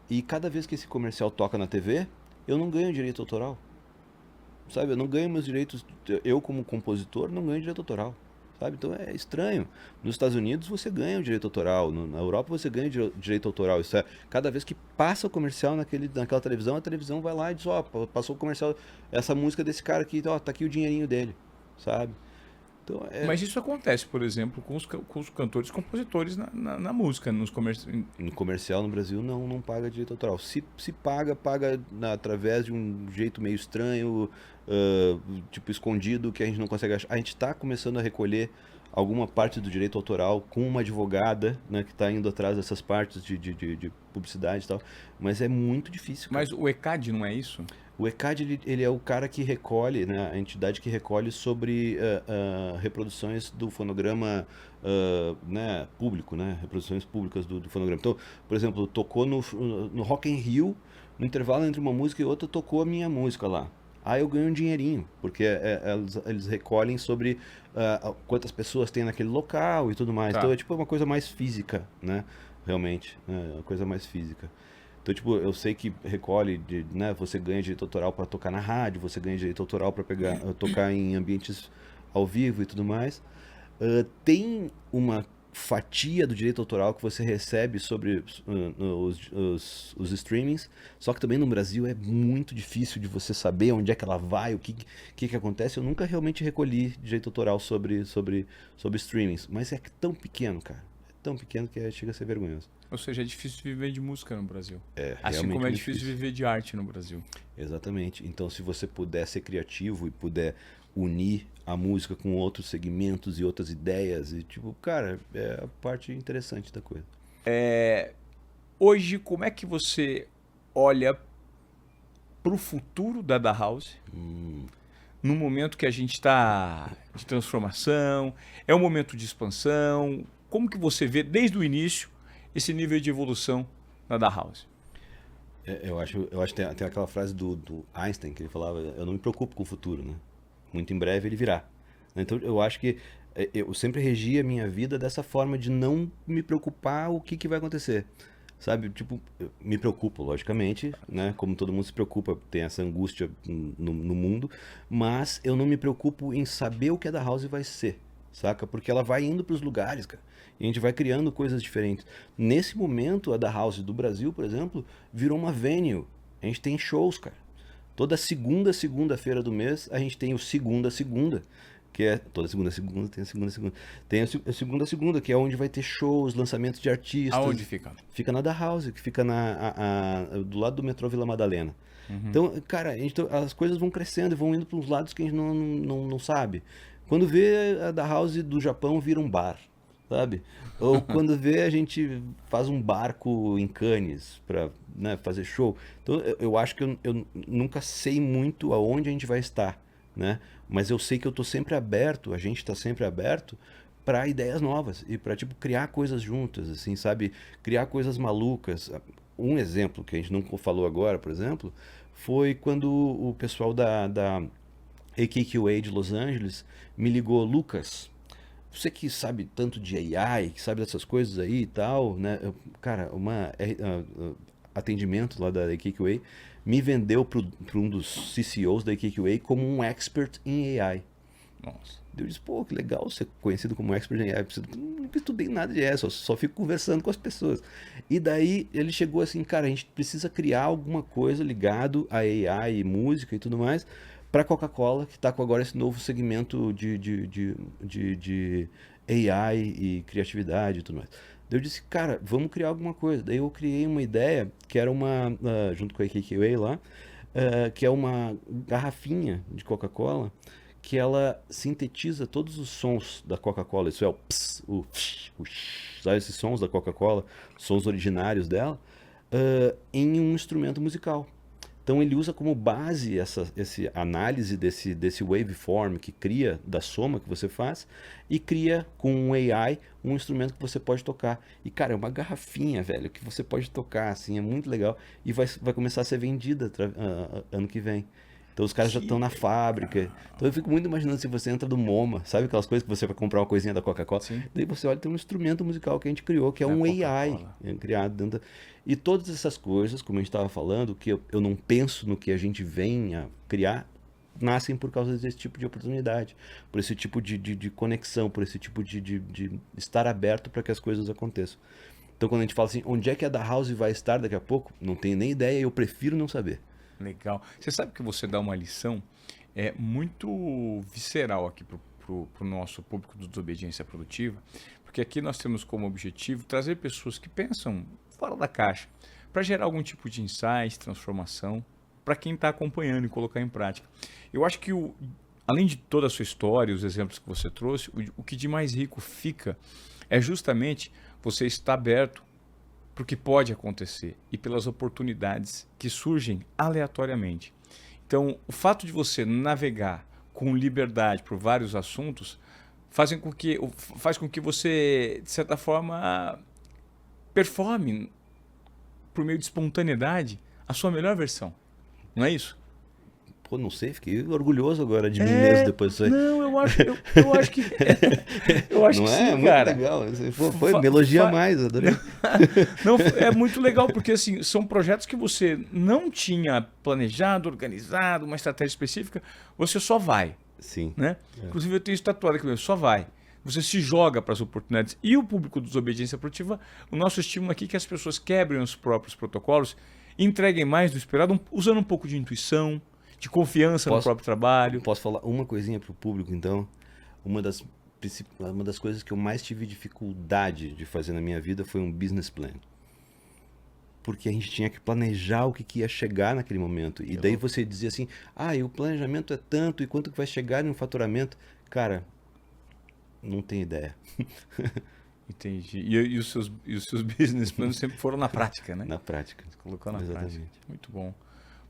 E cada vez que esse comercial toca na TV, eu não ganho direito autoral. Sabe? Eu não ganho meus direitos. Eu, como compositor, não ganho direito autoral. Sabe? Então é estranho. Nos Estados Unidos você ganha o direito autoral. Na Europa você ganha o direito autoral. Isso é, cada vez que passa o comercial naquela televisão, a televisão vai lá e diz: ó, passou o comercial, essa música desse cara aqui, ó, tá aqui o dinheirinho dele. Sabe? Então, Mas isso acontece, por exemplo, com os cantores e compositores na música, nos comerciais. No comercial no Brasil não paga direito autoral. Se paga através de um jeito meio estranho, tipo escondido, que a gente não consegue achar. A gente está começando a recolher alguma parte do direito autoral com uma advogada, né, que está indo atrás dessas partes de publicidade e tal, mas é muito difícil. Cara. Mas o ECAD não é isso? O ECAD ele é o cara que recolhe, né, a entidade que recolhe sobre reproduções do fonograma né, público, né, reproduções públicas do fonograma. Então, por exemplo, tocou no Rock in Rio, no intervalo entre uma música e outra, tocou a minha música lá. Aí eu ganho um dinheirinho, porque eles recolhem sobre quantas pessoas tem naquele local e tudo mais. Tá. Então é tipo uma coisa mais física, né? Realmente, né? Uma coisa mais física. Então, tipo, eu sei que recolhe, né? Você ganha direito autoral para tocar na rádio, você ganha direito autoral para tocar em ambientes ao vivo e tudo mais. Tem uma fatia do direito autoral que você recebe sobre os streamings, só que também no Brasil é muito difícil de você saber onde é que ela vai, o que acontece. Eu nunca realmente recolhi direito autoral sobre streamings, mas é tão pequeno, cara. É tão pequeno que chega a ser vergonhoso. Ou seja, é difícil viver de música no Brasil. É Assim realmente como é muito difícil viver de arte no Brasil. Exatamente. Então, se você puder ser criativo e puder unir a música com outros segmentos e outras ideias, e tipo, cara, é a parte interessante da coisa. Hoje, como é que você olha para o futuro da House? No momento que a gente está de transformação, é um momento de expansão. Como que você vê desde o início esse nível de evolução da House? Eu acho que tem aquela frase do Einstein que ele falava: eu não me preocupo com o futuro, né? Muito em breve ele virá. Então eu acho que eu sempre regi a minha vida dessa forma de não me preocupar o que vai acontecer. Sabe, tipo, eu me preocupo, logicamente, né? Como todo mundo se preocupa, tem essa angústia no mundo, mas eu não me preocupo em saber o que a da House vai ser, saca? Porque ela vai indo para os lugares, cara. E a gente vai criando coisas diferentes. Nesse momento, a da House do Brasil, por exemplo, virou uma venue. A gente tem shows, cara. Toda segunda-feira do mês, a gente tem o segunda, que é toda segunda, tem a segunda. Tem a segunda, que é onde vai ter shows, lançamentos de artistas. Aonde fica? Fica na da House, que fica do lado do metrô Vila Madalena. Então, cara, as coisas vão crescendo e vão indo para uns lados que a gente não sabe. Quando vê, a da House do Japão vira um bar, sabe? Ou quando vê, a gente faz um barco em Cannes para, né, fazer show. Então, eu acho que eu nunca sei muito aonde a gente vai estar, né? Mas eu sei que eu tô sempre aberto, a gente está sempre aberto para ideias novas e para tipo criar coisas juntas, assim, sabe? Criar coisas malucas. Um exemplo que a gente não falou agora, por exemplo, foi quando o pessoal da AKQA de Los Angeles me ligou: Lucas, você que sabe tanto de AI, que sabe dessas coisas aí e tal, né? Cara, atendimento lá da AKQA me vendeu para um dos CCOs da AKQA como um expert em AI. Nossa. Eu disse: pô, que legal ser conhecido como expert em AI. Não estudei nada de AI, só fico conversando com as pessoas. E daí ele chegou assim: cara, a gente precisa criar alguma coisa ligado a AI e música e tudo mais para Coca-Cola, que está com agora esse novo segmento de AI e criatividade e tudo mais. Daí eu disse: cara, vamos criar alguma coisa. Daí eu criei uma ideia que era junto com a KQA lá, que é uma garrafinha de Coca-Cola que ela sintetiza todos os sons da Coca-Cola. Isso é o ps, o psh, o sh, sabe esses sons da Coca-Cola, sons originários dela, em um instrumento musical. Então ele usa como base essa análise desse waveform que cria da soma que você faz e cria com um AI um instrumento que você pode tocar. E cara, é uma garrafinha, velho, que você pode tocar, assim, é muito legal e vai começar a ser vendida ano que vem. Então os caras já estão na fábrica. Então eu fico muito imaginando se você entra do MoMA, sabe aquelas coisas que você vai comprar uma coisinha da Coca-Cola? Sim. Daí você olha, tem um instrumento musical que a gente criou, que é um AI criado dentro da... E todas essas coisas, como a gente estava falando, que eu não penso no que a gente vem a criar, nascem por causa desse tipo de oportunidade, por esse tipo de conexão, por esse tipo de estar aberto para que as coisas aconteçam. Então quando a gente fala assim, onde é que a da House vai estar daqui a pouco? Não tenho nem ideia, eu prefiro não saber. Legal. Você sabe que você dá uma lição muito visceral aqui pro nosso público do Desobediência Produtiva, porque aqui nós temos como objetivo trazer pessoas que pensam fora da caixa, para gerar algum tipo de insight, transformação, para quem está acompanhando e colocar em prática. Eu acho que, além de toda a sua história, os exemplos que você trouxe, o que de mais rico fica é justamente você estar aberto para o que pode acontecer e pelas oportunidades que surgem aleatoriamente. Então, o fato de você navegar com liberdade por vários assuntos faz com que você, de certa forma, performe, por meio de espontaneidade, a sua melhor versão. Não é isso? Pô, não sei, fiquei orgulhoso agora de mim mesmo depois disso aí. Não, eu acho que eu acho Não que é? sim, É muito cara. legal. Pô, me elogia mais, adorei. Não, é muito legal porque assim, são projetos que você não tinha planejado, organizado, uma estratégia específica, você só vai, Sim. né? Inclusive eu tenho isso tatuado aqui mesmo, só vai. Você se joga para as oportunidades. E o público do Desobediência Produtiva, o nosso estímulo aqui é que as pessoas quebrem os próprios protocolos, entreguem mais do esperado, usando um pouco de intuição, de confiança no próprio trabalho. Posso falar uma coisinha pro público, então? Uma das coisas que eu mais tive dificuldade de fazer na minha vida foi um business plan. Porque a gente tinha que planejar o que ia chegar naquele momento. E daí você dizia assim, e o planejamento é tanto, e quanto que vai chegar em um faturamento? Cara, não tenho ideia. Entendi. E os seus business planos sempre foram na prática, né? Na prática. Você colocou na Exatamente. prática. Muito bom.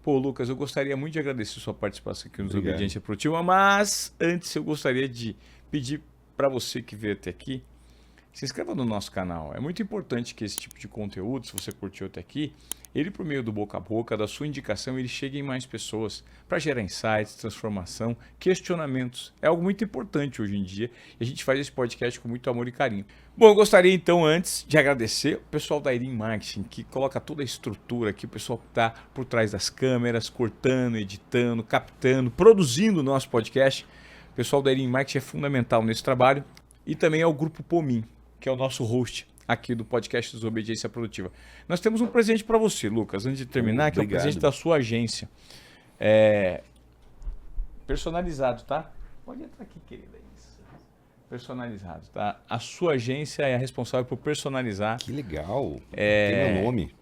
Pô, Lucas, eu gostaria muito de agradecer sua participação aqui no Obrigado. Desobediência Produtiva, mas antes eu gostaria de pedir para você que veio até aqui, se inscreva no nosso canal. É muito importante que esse tipo de conteúdo, se você curtiu até aqui, ele por meio do boca a boca, da sua indicação, ele chegue em mais pessoas para gerar insights, transformação, questionamentos. É algo muito importante hoje em dia e a gente faz esse podcast com muito amor e carinho. Bom, eu gostaria então antes de agradecer o pessoal da Irim Marketing, que coloca toda a estrutura aqui, o pessoal que está por trás das câmeras, cortando, editando, captando, produzindo o nosso podcast. O pessoal da Irim Marketing é fundamental nesse trabalho e também é o Grupo Pomin, que é o nosso host aqui do podcast Desobediência Produtiva. Nós temos um presente para você, Lucas, antes de terminar, que é o presente da sua agência. Personalizado, tá? Pode entrar aqui, querida. Isso. Personalizado, tá? A sua agência é a responsável por personalizar. Que legal. Tem meu nome.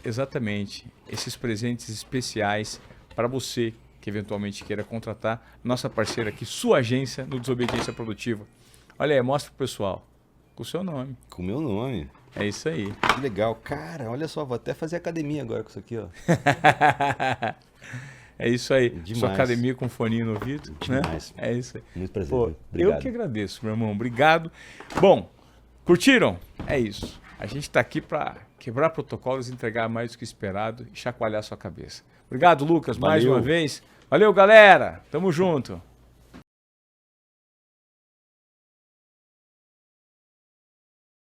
Exatamente. Esses presentes especiais para você que eventualmente queira contratar nossa parceira aqui, sua agência no Desobediência Produtiva. Olha aí, mostra pro pessoal. Com o seu nome. Com o meu nome. É isso aí. Que legal. Cara, olha só, vou até fazer academia agora com isso aqui, ó. É isso aí. Demais. Sua academia com foninho no ouvido. Demais. Né? É isso aí. Muito prazer. Pô, Obrigado. eu que agradeço, meu irmão. Obrigado. Bom, curtiram? É isso. A gente está aqui para quebrar protocolos, entregar mais do que esperado e chacoalhar sua cabeça. Obrigado, Lucas, mais uma vez. Valeu, galera. Tamo junto.